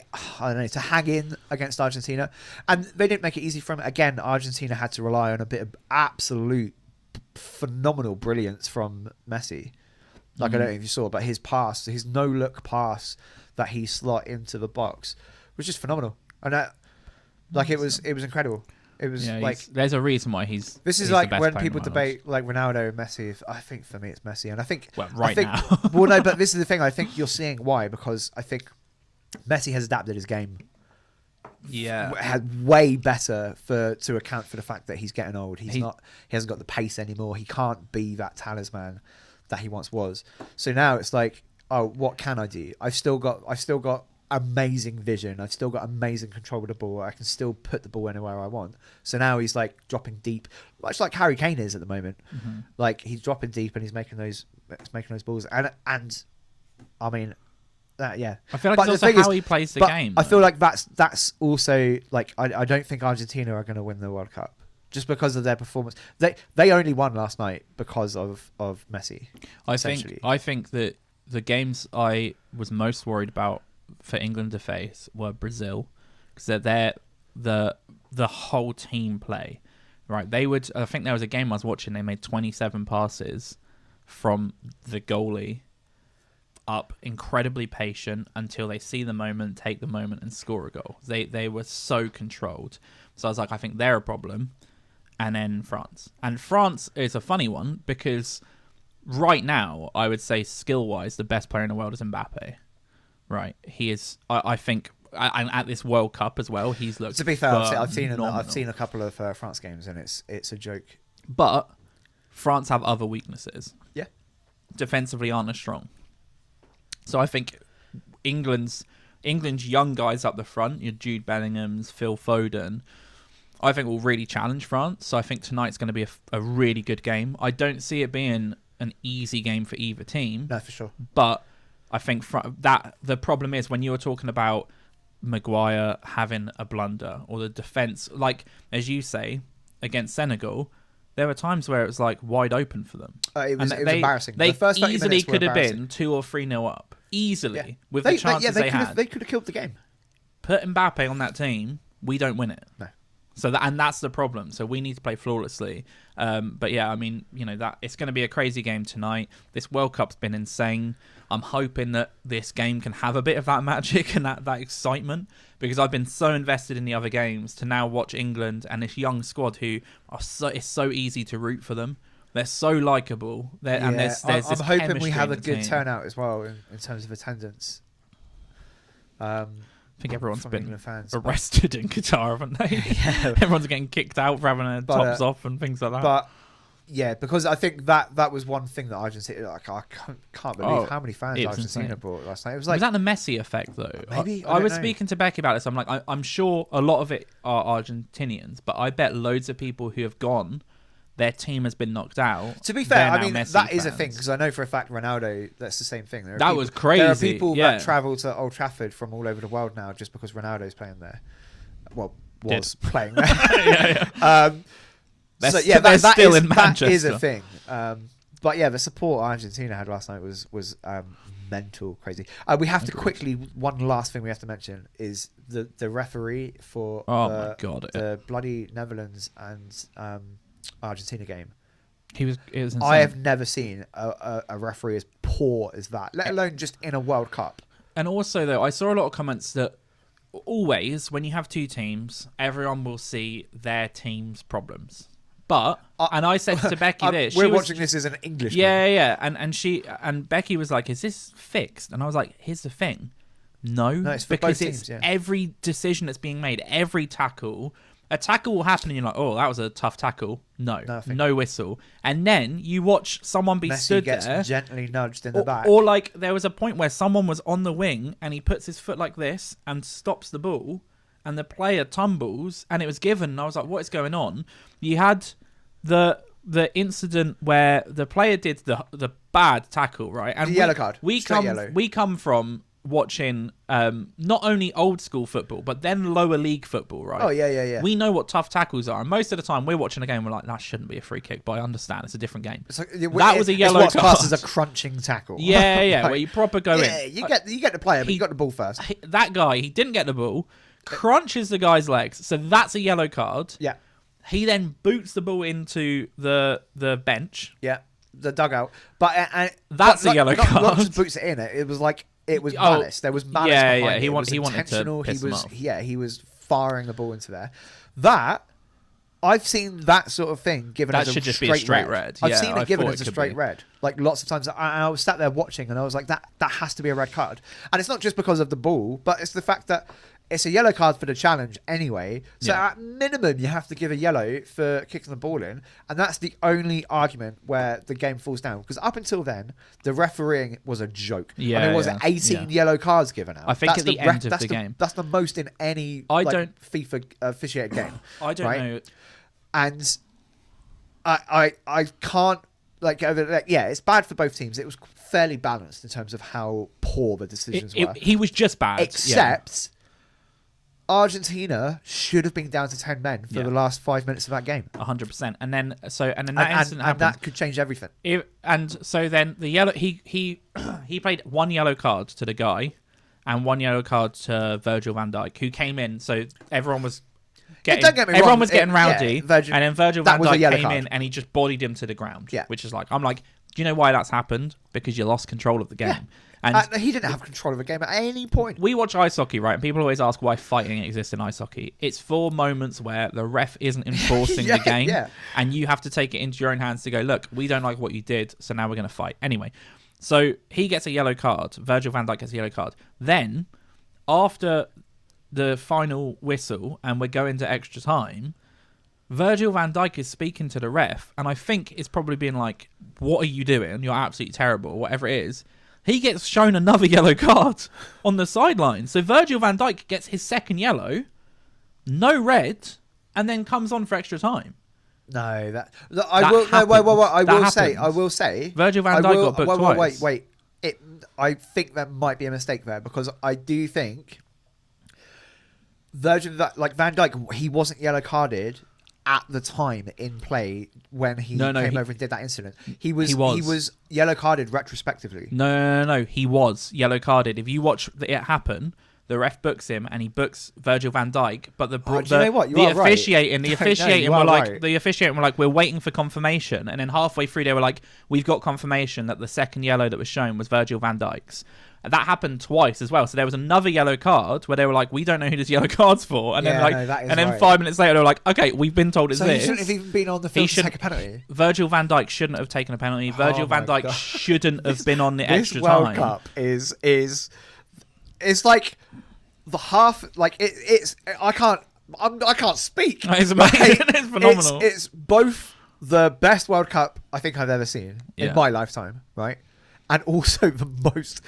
don't know, to hang in against Argentina, and they didn't make it easy for him. Again, Argentina had to rely on a bit of absolute phenomenal brilliance from Messi. Like I don't know if you saw, but his no-look pass that he slot into the box was just phenomenal, and that, like it was incredible. It was like there's a reason why he's. This is he's like the best when player people in the world. debate like Ronaldo and Messi. I think for me it's Messi, and I think now. well, no, but this is the thing. I think you're seeing why, because I think Messi has adapted his game. Yeah. Had way better to account for the fact that he's getting old. He hasn't got the pace anymore. He can't be that talisman that he once was. So now it's like, oh, what can I do? I've still got amazing vision. I've still got amazing control of the ball. I can still put the ball anywhere I want. So now he's like dropping deep, much like Harry Kane is at the moment. Mm-hmm. Like he's dropping deep and he's making those balls. And I mean, yeah. I feel like But it's the also thing how is- he plays the but game. I though. feel like that's also like I don't think Argentina are going to win the World Cup just because of their performance. They only won last night because of Messi. I think that the games I was most worried about for England to face were Brazil, because they're the whole team play. Right, I think there was a game I was watching. They made 27 passes from the goalie up, incredibly patient until they see the moment, take the moment, and score a goal. They were so controlled. So I was like, I think they're a problem. And then France is a funny one because right now I would say skill wise the best player in the world is Mbappe. Right, he is. I think. And at this World Cup as well, he's looked. To be fair, I've phenomenal. seen a couple of France games, and it's a joke. But France have other weaknesses. Yeah, defensively aren't as strong. So I think England's young guys up the front, your Jude Bellingham's, Phil Foden, I think will really challenge France. So I think tonight's going to be a really good game. I don't see it being an easy game for either team. No, for sure. But I think that the problem is when you're talking about Maguire having a blunder or the defence, like as you say, against Senegal, there were times where it was like wide open for them. It was embarrassing. They The first 30 easily minutes were could have embarrassing. been 2 or 3-0 up. Easily. Yeah. With the chances they could had. have, they could have killed the game. Put Mbappe on that team, we don't win it. No. So that's the problem. So we need to play flawlessly. But yeah, I mean, that it's going to be a crazy game tonight. This World Cup's been insane. I'm hoping that this game can have a bit of that magic and that excitement, because I've been so invested in the other games to now watch England and this young squad who it's so easy to root for them. They're so likable. And there's I'm this hoping we chemistry have in a the good team. turnout as well in terms of attendance. I think everyone's from been England fans, arrested in Qatar, haven't they? Yeah. Everyone's getting kicked out for having their tops off and things like that. But yeah, because I think that was one thing that Argentina, like, I can't believe how many fans it was Argentina insane. brought last night. It was like, was that the Messi effect though? Maybe, I I was don't know. speaking to Becky about this. I'm like, I'm sure a lot of it are Argentinians, but I bet loads of people who have gone, their team has been knocked out. to be fair, they're I now mean, Messi that is a fans. thing, because I know for a fact Ronaldo, that's the same thing. That was crazy. There are people yeah. that travel to Old Trafford from all over the world now just because Ronaldo's playing there. Well, was playing there. yeah. So They're yeah, they're that still is, in that is Manchester. a thing. But yeah, the support Argentina had last night was mental, crazy. We have to quickly, one last thing we have to mention is the referee for my God. the bloody Netherlands and Argentina game. It was insane. I have never seen a referee as poor as that, let alone just in a World Cup. And also, though, I saw a lot of comments that always, when you have two teams, everyone will see their team's problems. But, and I said to Becky this. We're watching this as an Englishman. Yeah. And Becky was like, is this fixed? And I was like, here's the thing. No, it's for because both it's teams, yeah. every decision that's being made, every tackle. A tackle will happen and you're like, oh, that was a tough tackle. Nothing. No whistle. And then you watch someone be Messi stood gets there. gently nudged in the back. Or like there was a point where someone was on the wing and he puts his foot like this and stops the ball and the player tumbles and it was given and I was like, what is going on? You had the incident where the player did the bad tackle, right? And the yellow card. We Straight yellow. We come from watching not only old school football but then lower league football, right? Oh yeah. We know what tough tackles are, and most of the time we're watching a game, we're like, that shouldn't be a free kick, but I understand it's a different game. It's like, That was a yellow it's what's classed card. as a crunching tackle. Yeah, Like, where you proper go yeah, in. you get the player, but you got the ball first. That guy, he didn't get the ball, crunches the guy's legs, so that's a yellow card. Yeah, He then boots the ball into the bench. yeah, the dugout. But That's a yellow Not card. just boots it in. It was like it was Oh, malice. There was malice yeah, behind yeah, it. he It want- was he wanted to intentional. piss him off. He was firing the ball into there. That I've seen that sort of thing given That as should a just be a straight red. I've Yeah, seen I it given thought as it a could straight be. red. Like lots of times, I was sat there watching, and I was like, that has to be a red card. And it's not just because of the ball, but it's the fact that it's a yellow card for the challenge anyway. So Yeah. at minimum, you have to give a yellow for kicking the ball in, and that's the only argument where the game falls down. Because up until then, the refereeing was a joke. Yeah, and there was yeah, 18 yeah. yellow cards given out. I think That's at the rec- end of that's the game. that's the most in any FIFA officiated game. I don't right? know. And I can't yeah, it's bad for both teams. It was fairly balanced in terms of how poor the decisions were. He was just bad. Except Argentina should have been down to 10 men for the last 5 minutes of that game. 100%. And then that incident And happened. that could change everything. And so then the yellow he played one yellow card to the guy and one yellow card to Virgil van Dijk, who came in. So everyone was getting everyone was getting rowdy, and then Virgil van Dijk came in and he just bodied him to the ground. Yeah. Which is like, I'm like, do you know why that's happened? Because you lost control of the game. Yeah. And he didn't have control of the game at any point. we watch ice hockey, right? And people always ask why fighting exists in ice hockey. It's for moments where the ref isn't enforcing the game, and you have to take it into your own hands to go, look, we don't like what you did, so now we're going to fight. Anyway, so he gets a yellow card. Virgil van Dijk gets a yellow card. Then, after the final whistle and we're going to extra time, Virgil van Dijk is speaking to the ref, and I think it's probably being like, what are you doing? You're absolutely terrible, whatever it is. He gets shown another yellow card on the sideline. So Virgil van Dijk gets his second yellow, no red, and then comes on for extra time. No, I will say Virgil van Dijk got booked twice. Wait. I think there might be a mistake there, because I do think Van Dijk, he wasn't yellow carded at the time in play when he came over and did that incident. He was yellow carded retrospectively. No. He was yellow carded. If you watch it happen, the ref books him and he books Virgil van Dijk. But the officiating were like, we're waiting for confirmation. And then halfway through, they were like, we've got confirmation that the second yellow that was shown was Virgil van Dijk's. And that happened twice as well. So there was another yellow card where they were like, we don't know who this yellow card's for. And then 5 minutes later, they were like, okay, we've been told it's this. So he shouldn't have even been on the field to take a penalty. Virgil van Dijk shouldn't have taken a penalty. Virgil van Dijk shouldn't have been on the extra time. This World Cup is like the half, like it's I can't speak. It's amazing. It's phenomenal. It's both the best World Cup I think I've ever seen in my lifetime, right? And also the most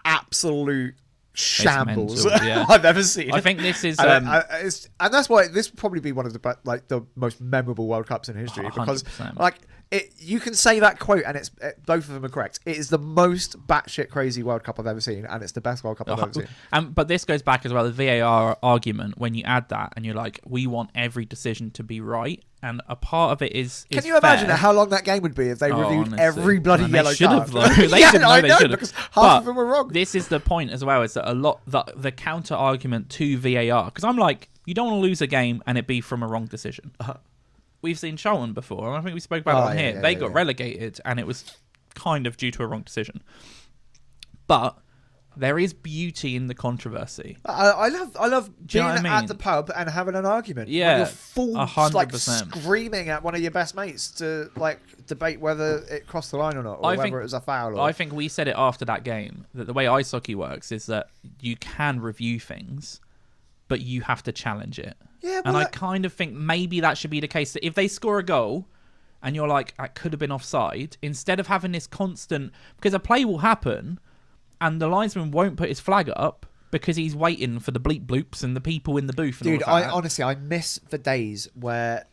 absolute shambles I've ever seen. I think this is, and that's why this will probably be one of the most memorable World Cups in history, 100%. because you can say that quote and both of them are correct. It is the most batshit crazy World Cup I've ever seen, and it's the best World Cup I've ever seen. But this goes back as well, the VAR argument, when you add that and you're like, we want every decision to be right. And a part of it is Can you imagine how long that game would be if they reviewed every bloody yellow card? They should have, though. They should have. Because half of them were wrong. This is the point as well, is that a lot the counter argument to VAR, because I'm like, you don't want to lose a game and it be from a wrong decision. We've seen Charlton before, and I think we spoke about it on here. They got relegated, and it was kind of due to a wrong decision. But there is beauty in the controversy. I love being at the pub and having an argument. Yeah, when you're full 100%. like screaming at one of your best mates to like debate whether it crossed the line or not, or whether it was a foul. I think we said it after that game, that the way ice hockey works is that you can review things, but you have to challenge it. Yeah, and I kind of think maybe that should be the case. That if they score a goal and you're like, that could have been offside, instead of having this constant, because a play will happen and the linesman won't put his flag up because he's waiting for the bleep bloops and the people in the booth. And dude, honestly, I miss the days where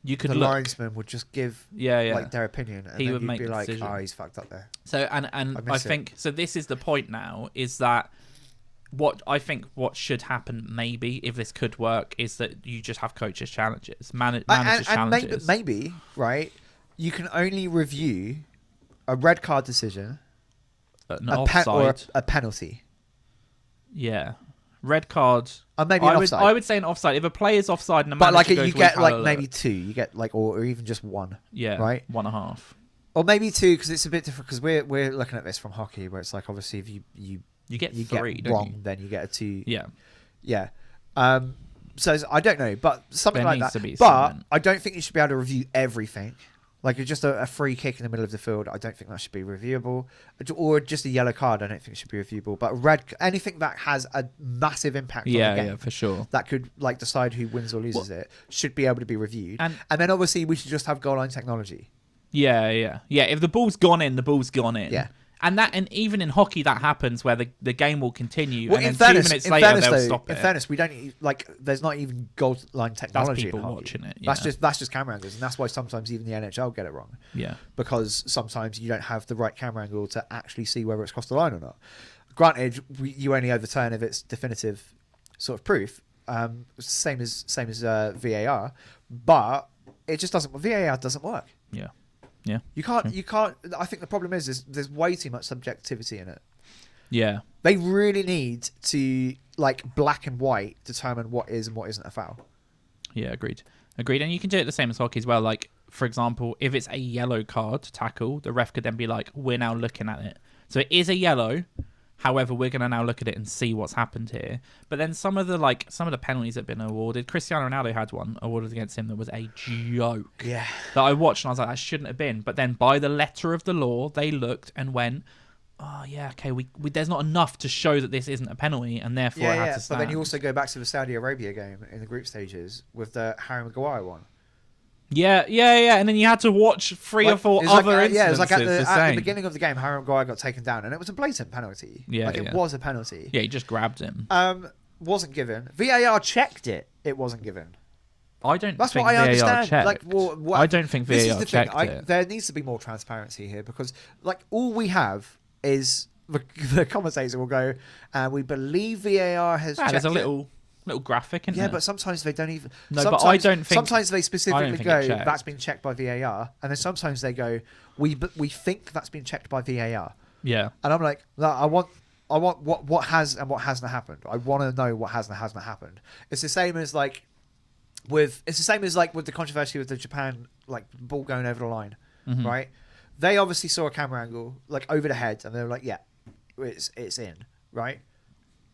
you could the linesman would just give like their opinion, and he then would make be like, decision. "Oh, he's fucked up there." So and I think so. This is the point now: is that what should happen, maybe if this could work, is that you just have coaches challenges, managers challenges. Maybe right, you can only review a red card decision, or a penalty. Yeah, red card. Maybe an offside. I would say an offside. If a player's offside and a but manager like you get like maybe two. You get like or even just one. Yeah, right. 1.5. Or maybe two, because it's a bit different. Because we're looking at this from hockey, where it's like obviously if you get three, get wrong, then you get a 2. Yeah. So I don't know, but something like that. But I don't think you should be able to review everything. Like just a free kick in the middle of the field, I don't think that should be reviewable. Or just a yellow card, I don't think it should be reviewable. But anything that has a massive impact on the game, yeah, for sure, that could like decide who wins or loses it, should be able to be reviewed. And then obviously we should just have goal line technology. Yeah. If the ball's gone in, the ball's gone in. Yeah. And even in hockey, that happens where the game will continue, Well, and then in fairness, 2 minutes later they'll though, stop it. in fairness, we don't like. There's not even goal line technology. That's people in hockey. watching it. That's just camera angles, and that's why sometimes even the NHL get it wrong. Yeah. Because sometimes you don't have the right camera angle to actually see whether it's crossed the line or not. Granted, you only overturn if it's definitive sort of proof. Same as VAR, but it just doesn't. VAR doesn't work. Yeah. Yeah. You can't. I think the problem is there's way too much subjectivity in it. Yeah. They really need to, like, black and white determine what is and what isn't a foul. Yeah, agreed. And you can do it the same as hockey as well. Like, for example, if it's a yellow card to tackle, the ref could then be like, we're now looking at it. So it is a yellow. However, we're going to now look at it and see what's happened here. But then some of the penalties that have been awarded, Cristiano Ronaldo had one awarded against him that was a joke. Yeah. That I watched and I was like, that shouldn't have been. But then by the letter of the law, they looked and went, oh, yeah, okay, we there's not enough to show that this isn't a penalty, and therefore it had to stand. But then you also go back to the Saudi Arabia game in the group stages with the Harry Maguire one. Yeah. And then you had to watch three or four other instances. Yeah, it was like at the beginning of the game, Harry Maguire got taken down, and it was a blatant penalty. Yeah, it was a penalty. Yeah, he just grabbed him. Wasn't given. VAR checked it. It wasn't given. I don't. That's think what I VAR understand. Checked. Like, I don't think this VAR is the checked thing. it. There needs to be more transparency here because, like, all we have is the commentator will go, we believe VAR has checked there's a it. little graphic in Yeah, there. but sometimes they don't even. No, but I don't think. Sometimes they specifically go, checked. that's been checked by VAR, and then sometimes they go, we think that's been checked by VAR. Yeah. And I'm like, no, I want what has and what hasn't happened. I want to know what has and hasn't happened. It's the same as with the controversy with the Japan ball going over the line, right? They obviously saw a camera angle over the head, and they were like, yeah, it's in, right?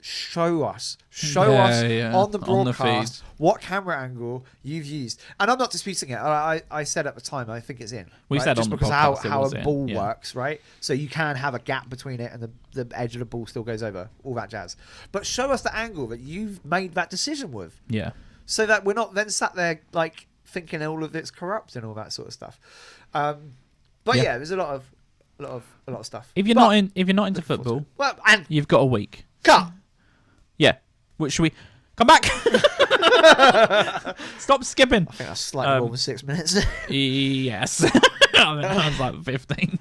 Show us on the broadcast what camera angle you've used. And I'm not disputing it. I said at the time I think it's in. We said just on the because podcast how a ball in. works, right? So you can have a gap between it and the edge of the ball still goes over, all that jazz. But show us the angle that you've made that decision with. Yeah. So that we're not then sat there thinking all of it's corrupt and all that sort of stuff. But yeah, there's a lot of stuff. If you're not into football, and you've got a week. Cut. Yeah. Which should we come back? Stop skipping. I think that's slightly more than 6 minutes. Yes. I mean, that was like 15.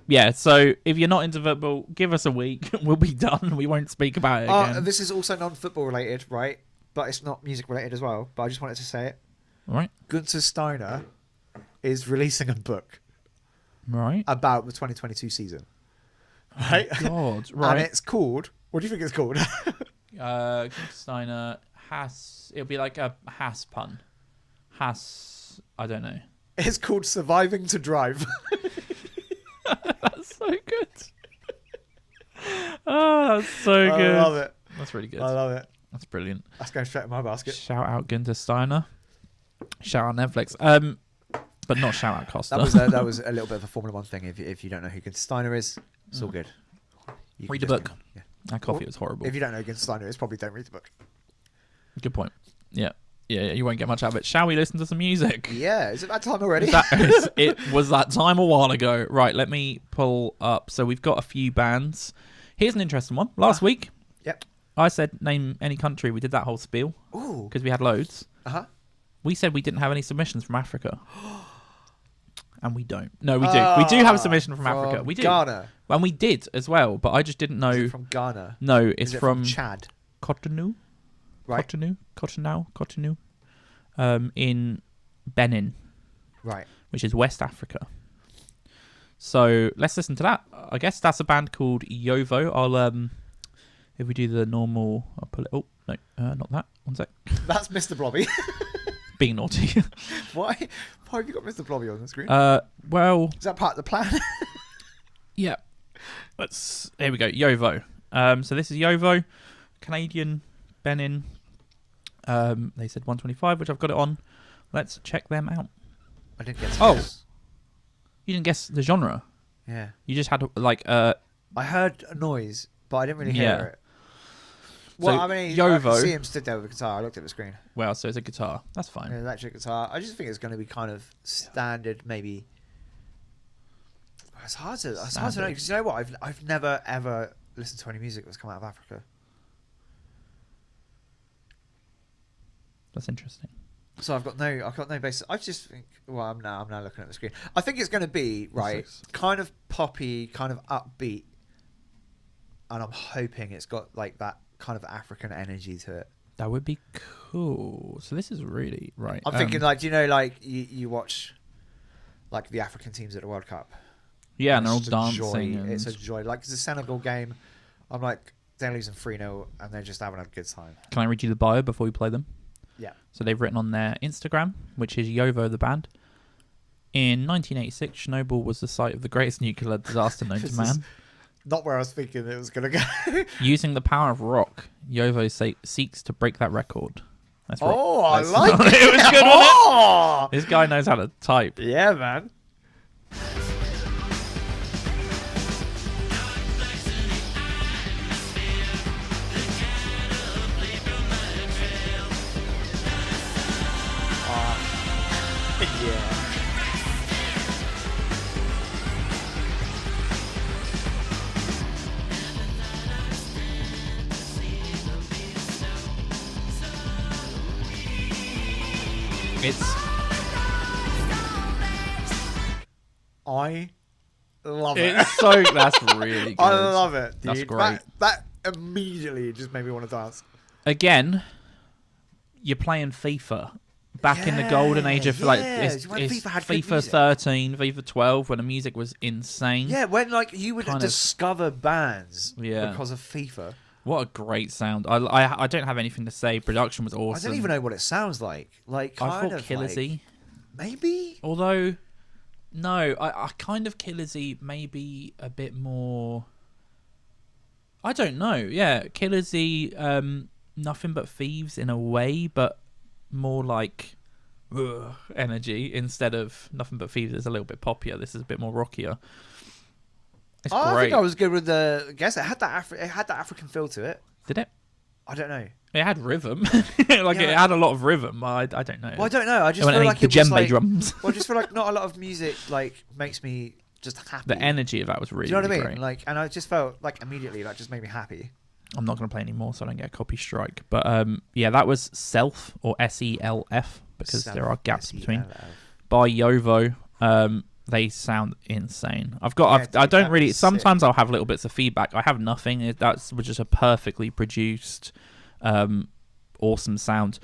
Yeah, so if you're not into football, give us a week. We'll be done. We won't speak about it again. This is also non-football related, right? But it's not music related as well. But I just wanted to say it. All right. Gunther Steiner is releasing a book about the 2022 season. Right? Oh God, right. And it's called... What do you think it's called? Gunther Steiner it'll be like a Haas pun. I don't know. It's called Surviving to Drive. That's so good. Oh, that's so good. I love it. That's really good. I love it. That's brilliant. That's going straight in my basket. Shout out Gunther Steiner. Shout out Netflix. But not shout out Costa. That was a little bit of a Formula One thing. If you don't know who Gunther Steiner is, it's all good. Read the book. Yeah. That coffee was horrible. If you don't know who Gunther Steiner is, probably don't read the book. Good point. Yeah, you won't get much out of it. Shall we listen to some music? Yeah, is it that time already? It was that time a while ago. Right, let me pull up. So we've got a few bands. Here's an interesting one. Last week, yep, I said name any country. We did that whole spiel because we had loads. We said we didn't have any submissions from Africa. And we don't. No, we do. We do have a submission from Africa. We do. Ghana. And we did as well, but I just didn't know. Is it from Ghana? No, it's from Chad. Cotonou. Right. Cotonou. In Benin. Right. Which is West Africa. So let's listen to that. I guess that's a band called YOVO. I'll if we do the normal, I'll pull it. Oh no, not that. One sec. That's Mr. Blobby. Being naughty. Why have you got Mr. Blobby on the screen? Well, is that part of the plan? Yeah. Here we go. YOVO. So this is YOVO, Canadian, Benin. They said 125, which I've got it on. Let's check them out. I didn't guess. You didn't guess the genre. Yeah. You just had I heard a noise, but I didn't really hear it. Well, so I mean, YOVO. I see him stood there with a guitar. I looked at the screen. Well, so it's a guitar. That's fine. An electric guitar. I just think it's going to be kind of standard, maybe. It's hard to know because you know what? I've never ever listened to any music that's come out of Africa. That's interesting. So I've got no basis. I just think. Well, I'm now looking at the screen. I think it's going to be kind of poppy, kind of upbeat, and I'm hoping it's got like that kind of African energy to it. That would be cool. So this is really right. I'm thinking like, do you know, like you watch like the African teams at the World Cup? Yeah, and they're all dancing. It's a joy. Like it's a Senegal game. I'm like, they're losing 3-0 and they're just having a good time. Can I read you the bio before we play them? Yeah. So they've written on their Instagram, which is YOVO the band. In 1986, Chernobyl was the site of the greatest nuclear disaster known to man. Not where I was thinking it was going to go. Using the power of rock, YOVO seeks to break that record. That's I like it. It was good, wasn't it? This guy knows how to type. Yeah, man. Yeah. I love it. That's really good. I love it, dude. That's great. That immediately just made me want to dance. Again, you're playing FIFA. Back in the golden age of like it's FIFA 13, FIFA 12, when the music was insane. Yeah, when like you would discover bands because of FIFA. What a great sound! I don't have anything to say. Production was awesome. I don't even know what it sounds like. Like I thought Killersy, maybe. Although, no, I kind of Killersy maybe a bit more. I don't know. Yeah, Killersy, Nothing But Thieves in a way, but more like energy instead of Nothing But Thieves is a little bit poppier. This is a bit more rockier. It's great. I think I was good with the guess. It had that African feel to it. Did it? I don't know. It had rhythm. It had a lot of rhythm. I don't know. Well, I don't know. I just feel like the it was djembe like, drums. Well, I just feel like not a lot of music like makes me just happy. The energy of that was really. Do you know what I mean? Great. Like, and I just felt like immediately that just made me happy. I'm not going to play anymore, so I don't get a copy strike. But yeah, that was Self or SELF because there are gaps between. By YOVO. They sound insane. I don't really. Sometimes I'll have little bits of feedback. I have nothing. That's just a perfectly produced, awesome sound.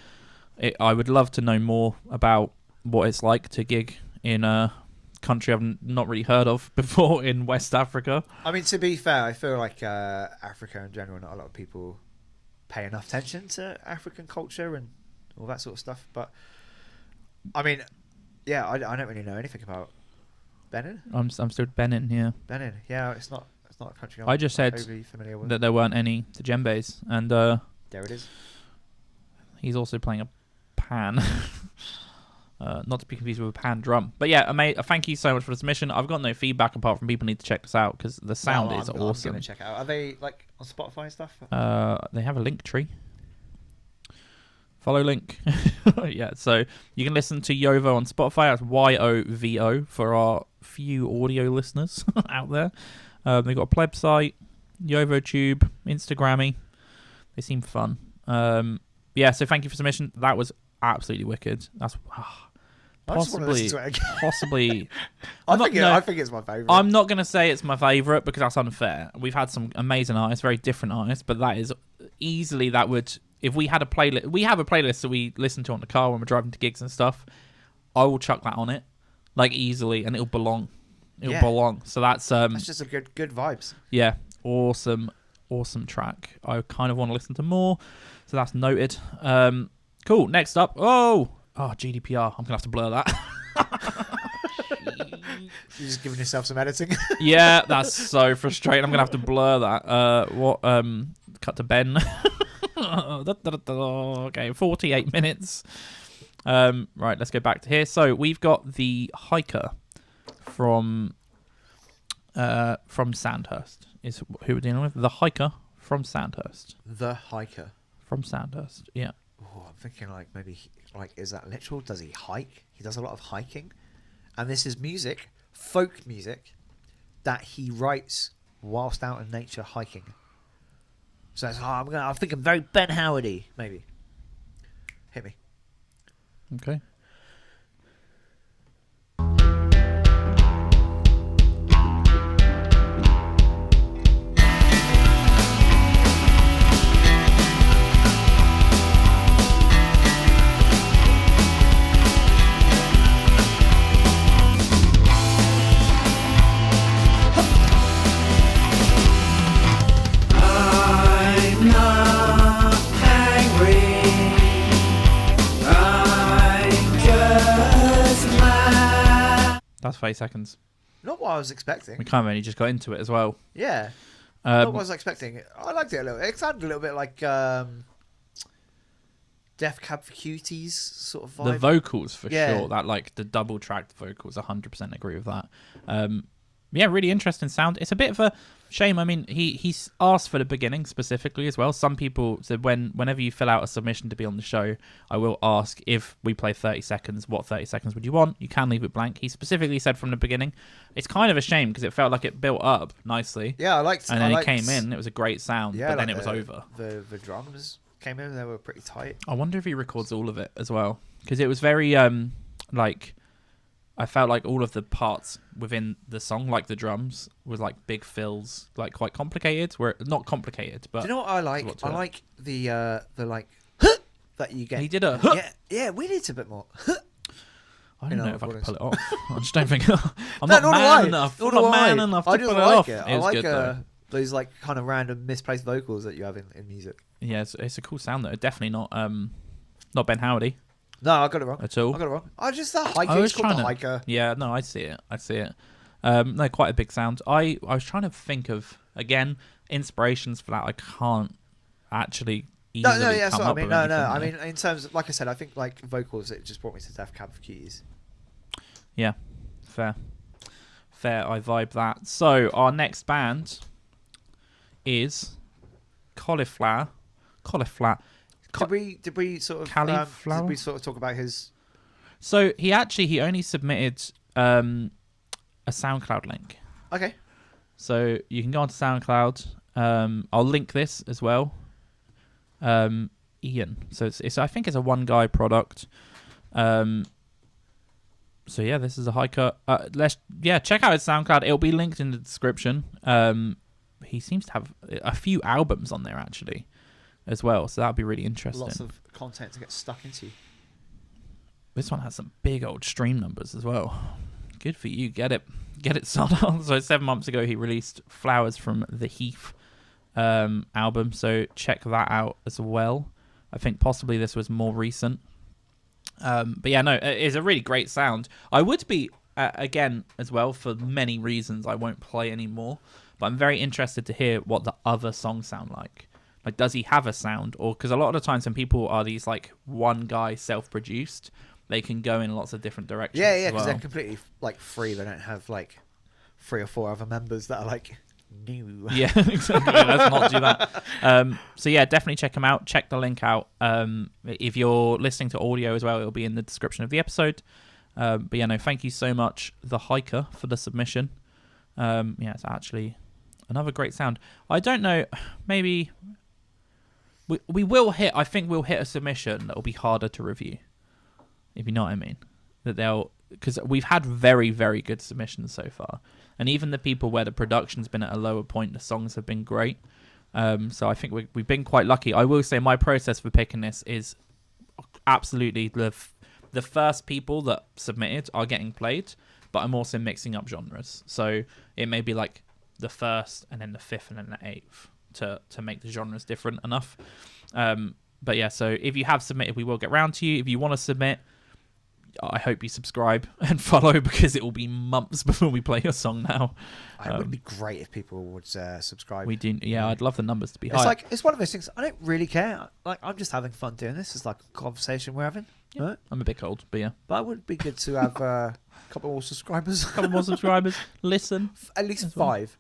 I would love to know more about what it's like to gig in a country I've not really heard of before in West Africa. I mean, to be fair, I feel like Africa in general, not a lot of people pay enough attention to African culture and all that sort of stuff. But I mean, yeah, I don't really know anything about Benin. I'm still Benin, yeah. Benin, yeah, it's not a country I just said overly familiar with. that there weren't any djembes, and there it is. He's also playing a pan. Not to be confused with a pan drum. But yeah, thank you so much for the submission. I've got no feedback apart from people need to check this out because the sound is awesome. I'm going to check it out. Are they like on Spotify and stuff? They have a link tree. Follow link. Yeah, so you can listen to YOVO on Spotify. That's YOVO for our few audio listeners out there. They've got a pleb site, YOVOTube, Instagrammy. They seem fun. Yeah, so thank you for submission. That was absolutely wicked. That's possibly. I think it's my favourite. I'm not going to say it's my favourite because that's unfair. We've had some amazing artists, very different artists, but that is easily if we had a playlist, we have a playlist that we listen to on the car when we're driving to gigs and stuff. I will chuck that on it, like easily, and it'll belong. It'll belong. So that's just a good vibes. Yeah, awesome track. I kind of want to listen to more, so that's noted. Cool. Next up, GDPR. I'm gonna have to blur that. You're just giving yourself some editing. Yeah, that's so frustrating. I'm gonna have to blur that. Cut to Ben. Okay, 48 minutes. Right, let's go back to here. So we've got the hiker from Sandhurst is who we're dealing with. The hiker from Sandhurst. The hiker from Sandhurst. Yeah. Oh, I'm thinking like maybe is that literal? Does he hike? He does a lot of hiking, and this is music, folk music, that he writes whilst out in nature hiking. So it's, I'm thinking very Ben Howardy, maybe. Hit me. Okay. That's 30 seconds. Not what I was expecting. We kind of only just got into it as well. Yeah. Not what I was expecting. I liked it a little. It sounded a little bit like Def Cab for Cuties sort of vibe. The vocals, for sure. That, like, the double-tracked vocals, 100% agree with that. Yeah, really interesting sound. It's a bit of a shame. I mean, he's asked for the beginning specifically as well. Some people said whenever you fill out a submission to be on the show, I will ask if we play 30 seconds, what 30 seconds would you want? You can leave it blank. He specifically said from the beginning. It's kind of a shame because it felt like it built up nicely. Yeah, I liked it. And then it came in. It was a great sound, but then it was over. The drums came in. They were pretty tight. I wonder if he records all of it as well, because it was very like, I felt like all of the parts within the song, like the drums, was like big fills, like quite complicated. Where not complicated, but do you know what I like? I like the like that you get. He did a yeah. We need a bit more. I don't know if I can pull it off. I just don't think I'm not man enough. I'm not man enough to pull it off. I like those like kind of random misplaced vocals that you have in music. Yeah, it's a cool sound though. Definitely not Ben Howardy. No, I got it wrong. At all. I got it wrong. I just the hiker. I was called the hiker. Yeah, no, I see it. No, quite a big sound. I was trying to think of, again, inspirations for that. I can't actually easily come up with anything. I mean, in terms of, like I said, I think like vocals, it just brought me to Def Cab for Cuties. Yeah, fair. I vibe that. So our next band is Califlwr. Did we sort of Califlwr? Did we sort of talk about his? So he only submitted a SoundCloud link. Okay. So you can go onto SoundCloud. I'll link this as well. Ian. So it's I think it's a one guy product. So yeah, this is a hiker. Check out his SoundCloud. It'll be linked in the description. He seems to have a few albums on there actually, as well. So that'd be really interesting. Lots of content to get stuck into. This one has some big old stream numbers as well. Good for you. Get it sold on. So 7 months ago he released Flowers from the Heath album. So check that out as well. I think possibly this was more recent. But yeah, no, it's a really great sound. I would be again as well for many reasons. I won't play anymore, but I'm very interested to hear what the other songs sound like. Like, does he have a sound? Or because a lot of the times when people are these like one guy self-produced, they can go in lots of different directions. Yeah, because they're completely like free. They don't have like 3 or 4 other members that are like new. Yeah, exactly. Let's not do that. So yeah, definitely check them out. Check the link out. If you're listening to audio as well, it'll be in the description of the episode. But yeah, no, thank you so much, The Hiker, for the submission. Yeah, it's actually another great sound. I don't know, maybe we will hit. I think we'll hit a submission that will be harder to review, if you know what I mean. Because we've had very, very good submissions so far, and even the people where the production's been at a lower point, the songs have been great. So I think we've been quite lucky. I will say my process for picking this is absolutely the first people that submitted are getting played, but I'm also mixing up genres. So it may be like the first and then the 5th and then the 8th to make the genres different enough. But yeah, so if you have submitted, we will get round to you. If you want to submit, I hope you subscribe and follow, because it will be months before we play your song now. It would be great if people would subscribe. We do, yeah. I'd love the numbers to be high. It's one of those things. I don't really care. Like, I'm just having fun doing this. It's like a conversation we're having. Yeah. Right? I'm a bit cold, but yeah. But it would be good to have a couple more subscribers. Listen. At least 5.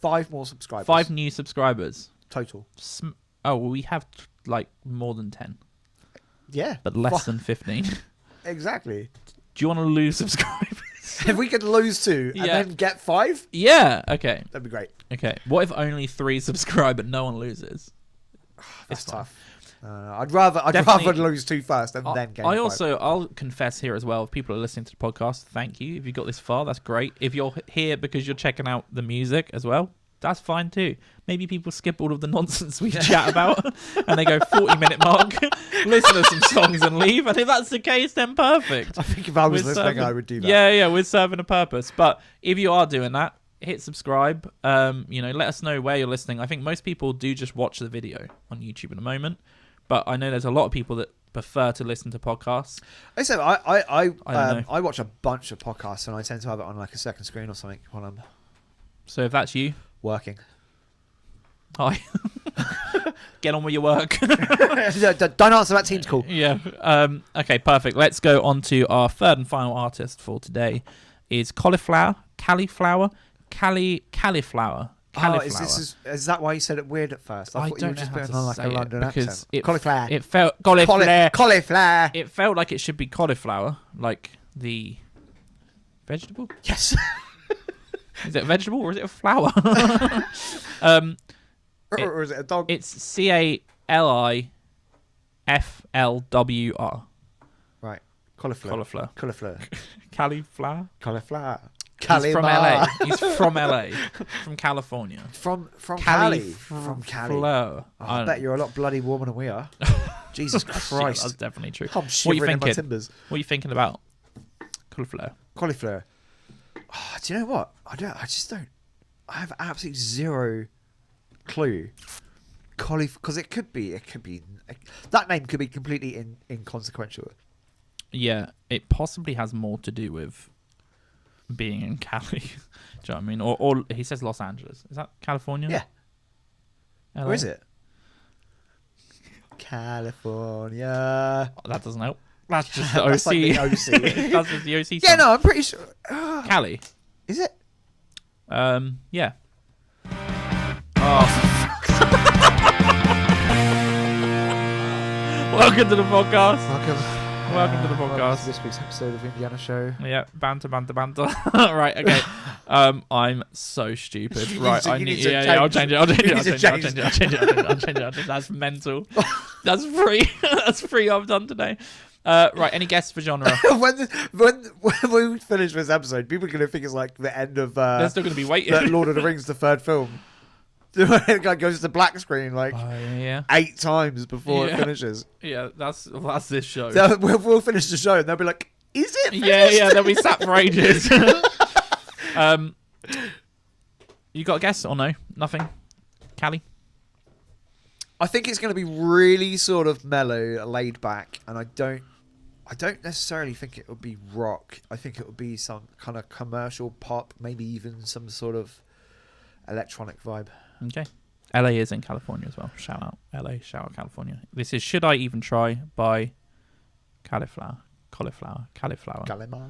5 more subscribers. 5 new subscribers total. Well, we have like more than 10. Yeah, but less than 15. Exactly. Do you want to lose subscribers? If we could lose 2 and Yeah. then get 5, Yeah. Okay. that'd be great. Okay. What if only 3 subscribe and no one loses? That's It's fine. tough. I'd rather Definitely- lose 2 first and then gain 5. I'll confess here as well. If people are listening to the podcast, thank you. If you got this far, that's great. If you're here because you're checking out the music as well, that's fine too. Maybe people skip all of the nonsense we chat about and they go 40-minute mark, listen to some songs and leave. And if that's the case, then perfect. I think if I was We're listening, serving- I would do that. Yeah, we're serving a purpose. But if you are doing that, hit subscribe. Let us know where you're listening. I think most people do just watch the video on YouTube at the moment, but I know there's a lot of people that prefer to listen to podcasts. I said I don't know. I watch a bunch of podcasts and I tend to have it on like a second screen or something while I'm So if that's you, working. hi. Get on with your work. Don't answer that Teams call. Yeah. Okay, perfect. Let's go on to our third and final artist for today. Is Califlwr. Oh, is that why you said it weird at first? I thought you were just putting on like a London accent. Cauliflower. It felt cauliflower. Cauliflower. It felt like it should be cauliflower, like the vegetable. Yes. Is it a vegetable or is it a flower? Or is it a dog? It's Califlwr. Right. Cauliflower. Cauliflower. Cauliflower. Cauliflower. Cauliflower. He's from LA. He's from LA. From California. From Cali. From Cali. Califlwr. I bet you're a lot bloody warmer than we are. Jesus Shit, Christ. that's definitely true. I'm shivering in my timbers. What are you thinking about? Cauliflower. Cauliflower. Oh, do you know what? I just don't. I have absolutely zero clue. Because it could be. That name could be completely inconsequential. Yeah, it possibly has more to do with being in Cali. Do you know what I mean? Or he says Los Angeles. Is that California? Yeah. LA? Where is it? California. Oh, that doesn't help. That's just the OC. That's like the OC. That's just the OC song. Yeah, no, I'm pretty sure. Cali. Is it? Yeah. Oh. Welcome to the podcast. Welcome to the podcast. This week's episode of Indiana Show. Yeah, banter. Right, okay. I'm so stupid. Right, I'll change change it. That's mental. That's free. That's free. I've done today. Right, any guesses for genre? when we finish this episode, people are going to think it's like the end of They're still going to be waiting. Lord of the Rings, the third film. It goes to black screen like 8 times before it finishes. Yeah, that's this show. So we'll finish the show and they'll be like, "Is it finished?" Yeah, they'll be sat for ages. You got a guess or no? Nothing? Cali? I think it's going to be really sort of mellow, laid back, and I don't necessarily think it would be rock. I think it would be some kind of commercial pop, maybe even some sort of electronic vibe. Okay. LA is in California as well. Shout out LA, shout out California. This is Should I Even Try by Cauliflwr. Galima.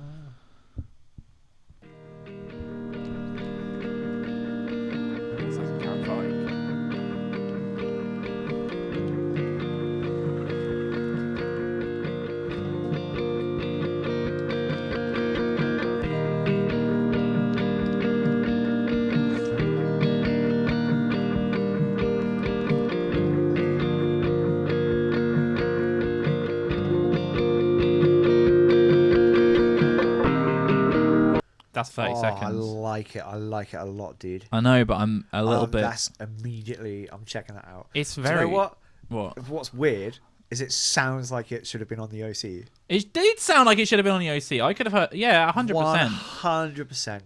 That's 30 seconds. I like it. I like it a lot, dude. I know, but I'm a little bit. That's immediately. I'm checking that out. It's Do very. you know what? What? What's weird is it sounds like it should have been on the OC. It did sound like it should have been on the OC. I could have heard. Yeah, 100%. 100%.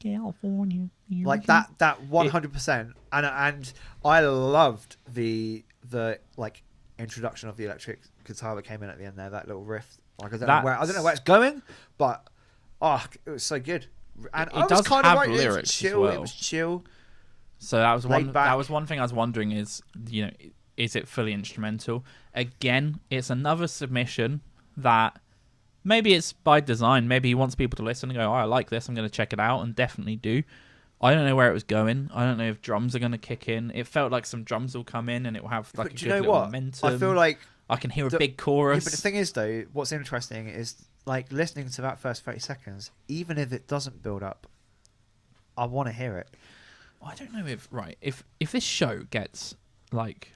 California. Like that 100%. And I loved the like introduction of the electric guitar that came in at the end there. That little riff. Like I don't know where it's going, but it was so good. And It does kind have of right. lyrics as Chill. well. It was chill. So that was one. Laid back. That was one thing I was wondering is, is it fully instrumental? Again, it's another submission that maybe it's by design. Maybe he wants people to listen and go, "Oh, I like this. I'm going to check it out," and definitely do. I don't know where it was going. I don't know if drums are going to kick in. It felt like some drums will come in and it will have like But a do good you know little what? momentum. I feel like I can hear a big chorus. Yeah, but the thing is, though, what's interesting is like listening to that first 30 seconds, even if it doesn't build up, I want to hear it. I don't know if this show gets like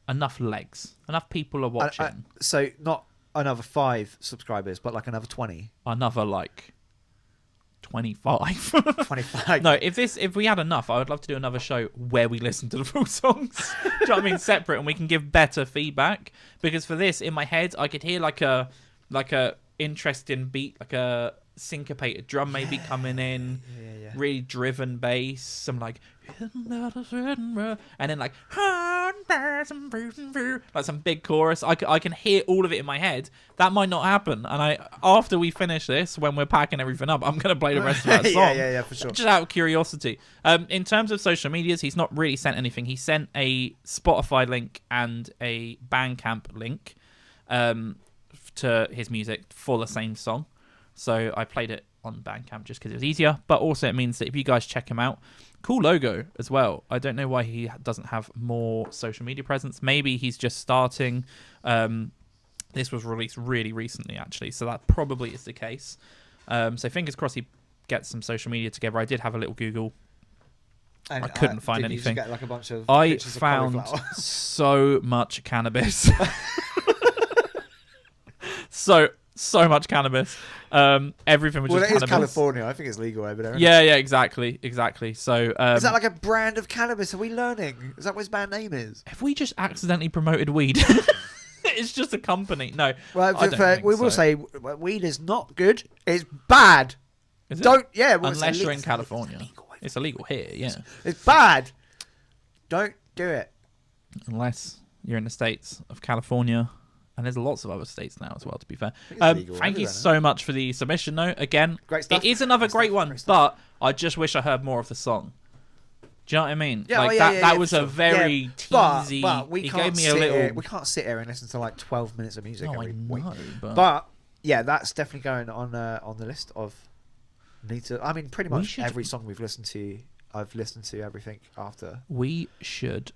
enough legs, enough people are watching. So not another 5 subscribers, but like another 20. Another like 25. 25. No, if we had enough, I would love to do another show where we listen to the full songs. Do you know what I mean? Separate, and we can give better feedback. Because for this, in my head, I could hear like a interesting beat, like a syncopated drum maybe coming in, really driven bass, some like, and then like some big chorus. I can hear all of it in my head. That might not happen, and after we finish this, when we're packing everything up, I'm gonna play the rest of that song. yeah, for sure. Just out of curiosity. In terms of social medias, he's not really sent anything. He sent a Spotify link and a Bandcamp link to his music for the same song. So I played it on Bandcamp just because it was easier, but also it means that if you guys check him out, cool logo as well. I don't know why he doesn't have more social media presence. Maybe he's just starting. This was released really recently, actually, so that probably is the case. So fingers crossed he gets some social media together. I did have a little Google. And I couldn't find anything. You just get like a bunch of I found so much cannabis. So much cannabis. Everything was just cannabis. Well, it is California. I think it's legal over there. Yeah, exactly. So, is that like a brand of cannabis? Are we learning? Is that what his band name is? Have we just accidentally promoted weed? It's just a company. No, well, we will say weed is not good. It's bad. Is it? Don't. Yeah, well, unless you're in California, it's illegal here. Yeah, it's bad. Don't do it unless you're in the states of California. And there's lots of other states now as well, to be fair. Thank you so much for the submission, though. Again, great stuff. It is another great one, but I just wish I heard more of the song. Do you know what I mean? Yeah, that was a very teasy. But we can't gave me we can't sit here and listen to like 12 minutes of music every week. But yeah, that's definitely going on the list of I mean, pretty much every song we've listened to, I've listened to everything after. We should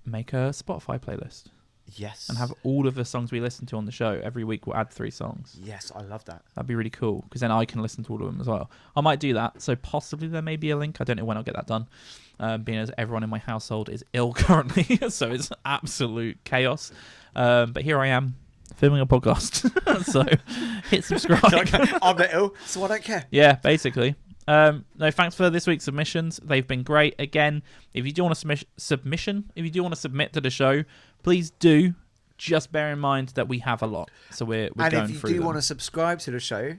make a Spotify playlist. Yes. And have all of the songs we listen to on the show. Every week we'll add 3 songs. Yes, I love that. That'd be really cool, because then I can listen to all of them as well. I might do that. So possibly there may be a link. I don't know when I'll get that done. Being as everyone in my household is ill currently. So it's absolute chaos. But here I am, filming a podcast. So hit subscribe. I'm not ill, so I don't care. Yeah, basically. No, thanks for this week's submissions. They've been great. Again, if you do want to if you do want to submit to the show, please do. Just bear in mind that we have a lot, so we're going through them. And if you do want to subscribe to the show,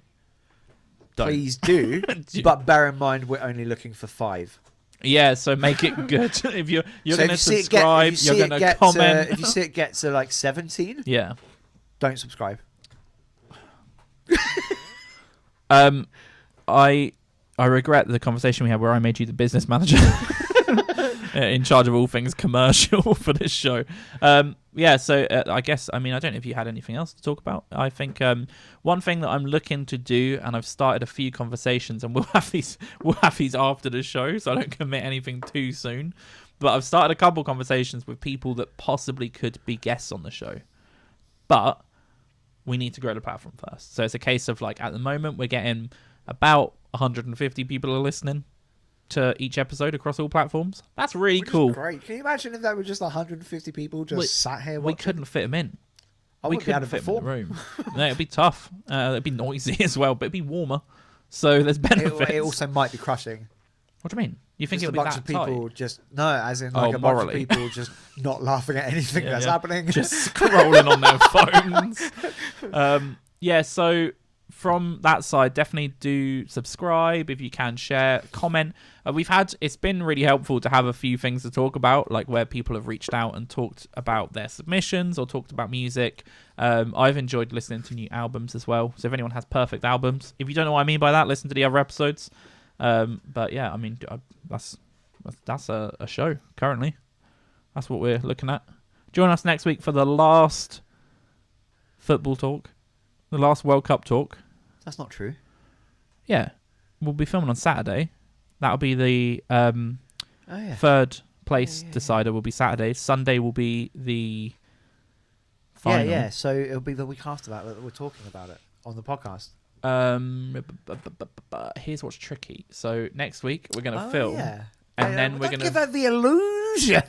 please do. But bear in mind, we're only looking for 5. Yeah, so make it good. If you're going to subscribe, you're going to comment. If you see it get to like 17, yeah, don't subscribe. I regret the conversation we had where I made you the business manager in charge of all things commercial for this show. So I guess, I don't know if you had anything else to talk about. I think one thing that I'm looking to do, and I've started a few conversations, and we'll have these after the show, so I don't commit anything too soon. But I've started a couple conversations with people that possibly could be guests on the show. But we need to grow the platform first. So it's a case of, like, at the moment, we're getting about 150 people are listening to each episode across all platforms. That's really cool. Great. Can you imagine if that were just 150 people just sat here watching? We couldn't fit them in. We couldn't fit them in the room. No, it'd be tough. It'd be noisy as well, but it'd be warmer. So there's benefits. It also might be crushing. What do you mean? You think just it'll a bunch be of people tight? just as in like a bunch of people just not laughing at anything that's happening, just scrolling on their phones. So from that side, definitely do subscribe if you can, share, comment. It's been really helpful to have a few things to talk about, like where people have reached out and talked about their submissions or talked about music. I've enjoyed listening to new albums as well. So if anyone has perfect albums, if you don't know what I mean by that, listen to the other episodes. But yeah, that's a show currently. That's what we're looking at. Join us next week for the last football talk, the last World Cup talk. That's not true. Yeah, we'll be filming on Saturday. That'll be the third place decider. Will be Saturday. Sunday will be the final. Yeah. So it'll be the week after that we're talking about it. on the podcast? Here's what's tricky. So next week we're gonna Oh, film, yeah. and then we're Don't gonna give her the illusion.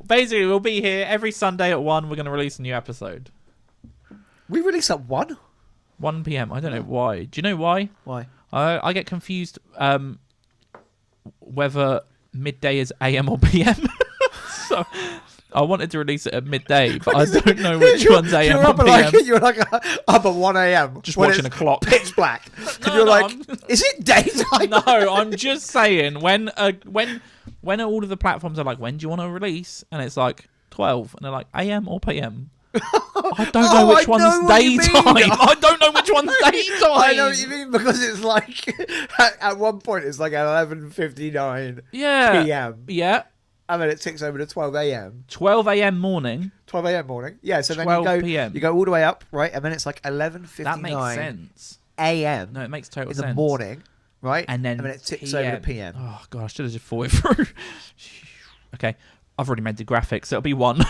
basically we'll be here every Sunday at 1. We're gonna release a new episode. We release at 1? 1 p.m. I don't know why. Do you know why? Why? I get confused whether midday is AM or PM. So I wanted to release it at midday, but I don't know which one's AM or PM. You're like up at 1 a.m. Just when watching a it's clock. pitch black. And No, you're no, like, I'm- is it daytime? No, I'm just saying when all of the platforms are like, when do you want to release? And it's like 12, and they're like AM or PM. I don't know which one's daytime. I don't know which one's daytime. I know what you mean, because it's like at one point it's like 11:59 p.m. Yeah. and then it ticks over to 12 a.m. 12 a.m. morning. 12 a.m. morning. Yeah, so then 12 p.m. you go all the way up, right? And then it's like 11:59 That makes sense. a.m. No, it makes total in sense. the morning, right? And then it ticks over to p.m. Oh god, I should have just thought it through. Okay, I've already made the graphics, so it'll be 1.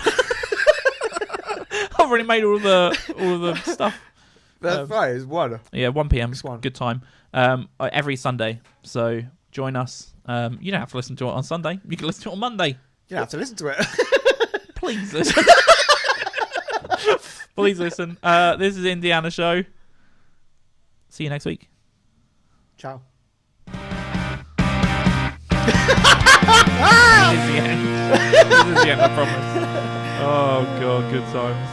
I've already made all the stuff. That's right, it's 1. Yeah, 1 p.m. It's 1. Good time. Every Sunday. So join us. You don't have to listen to it on Sunday. You can listen to it on Monday. You don't have to listen to it. Please listen. Please listen. This is Indiana Show. See you next week. Ciao. This is the end. This is the end, I promise. Oh god, good times.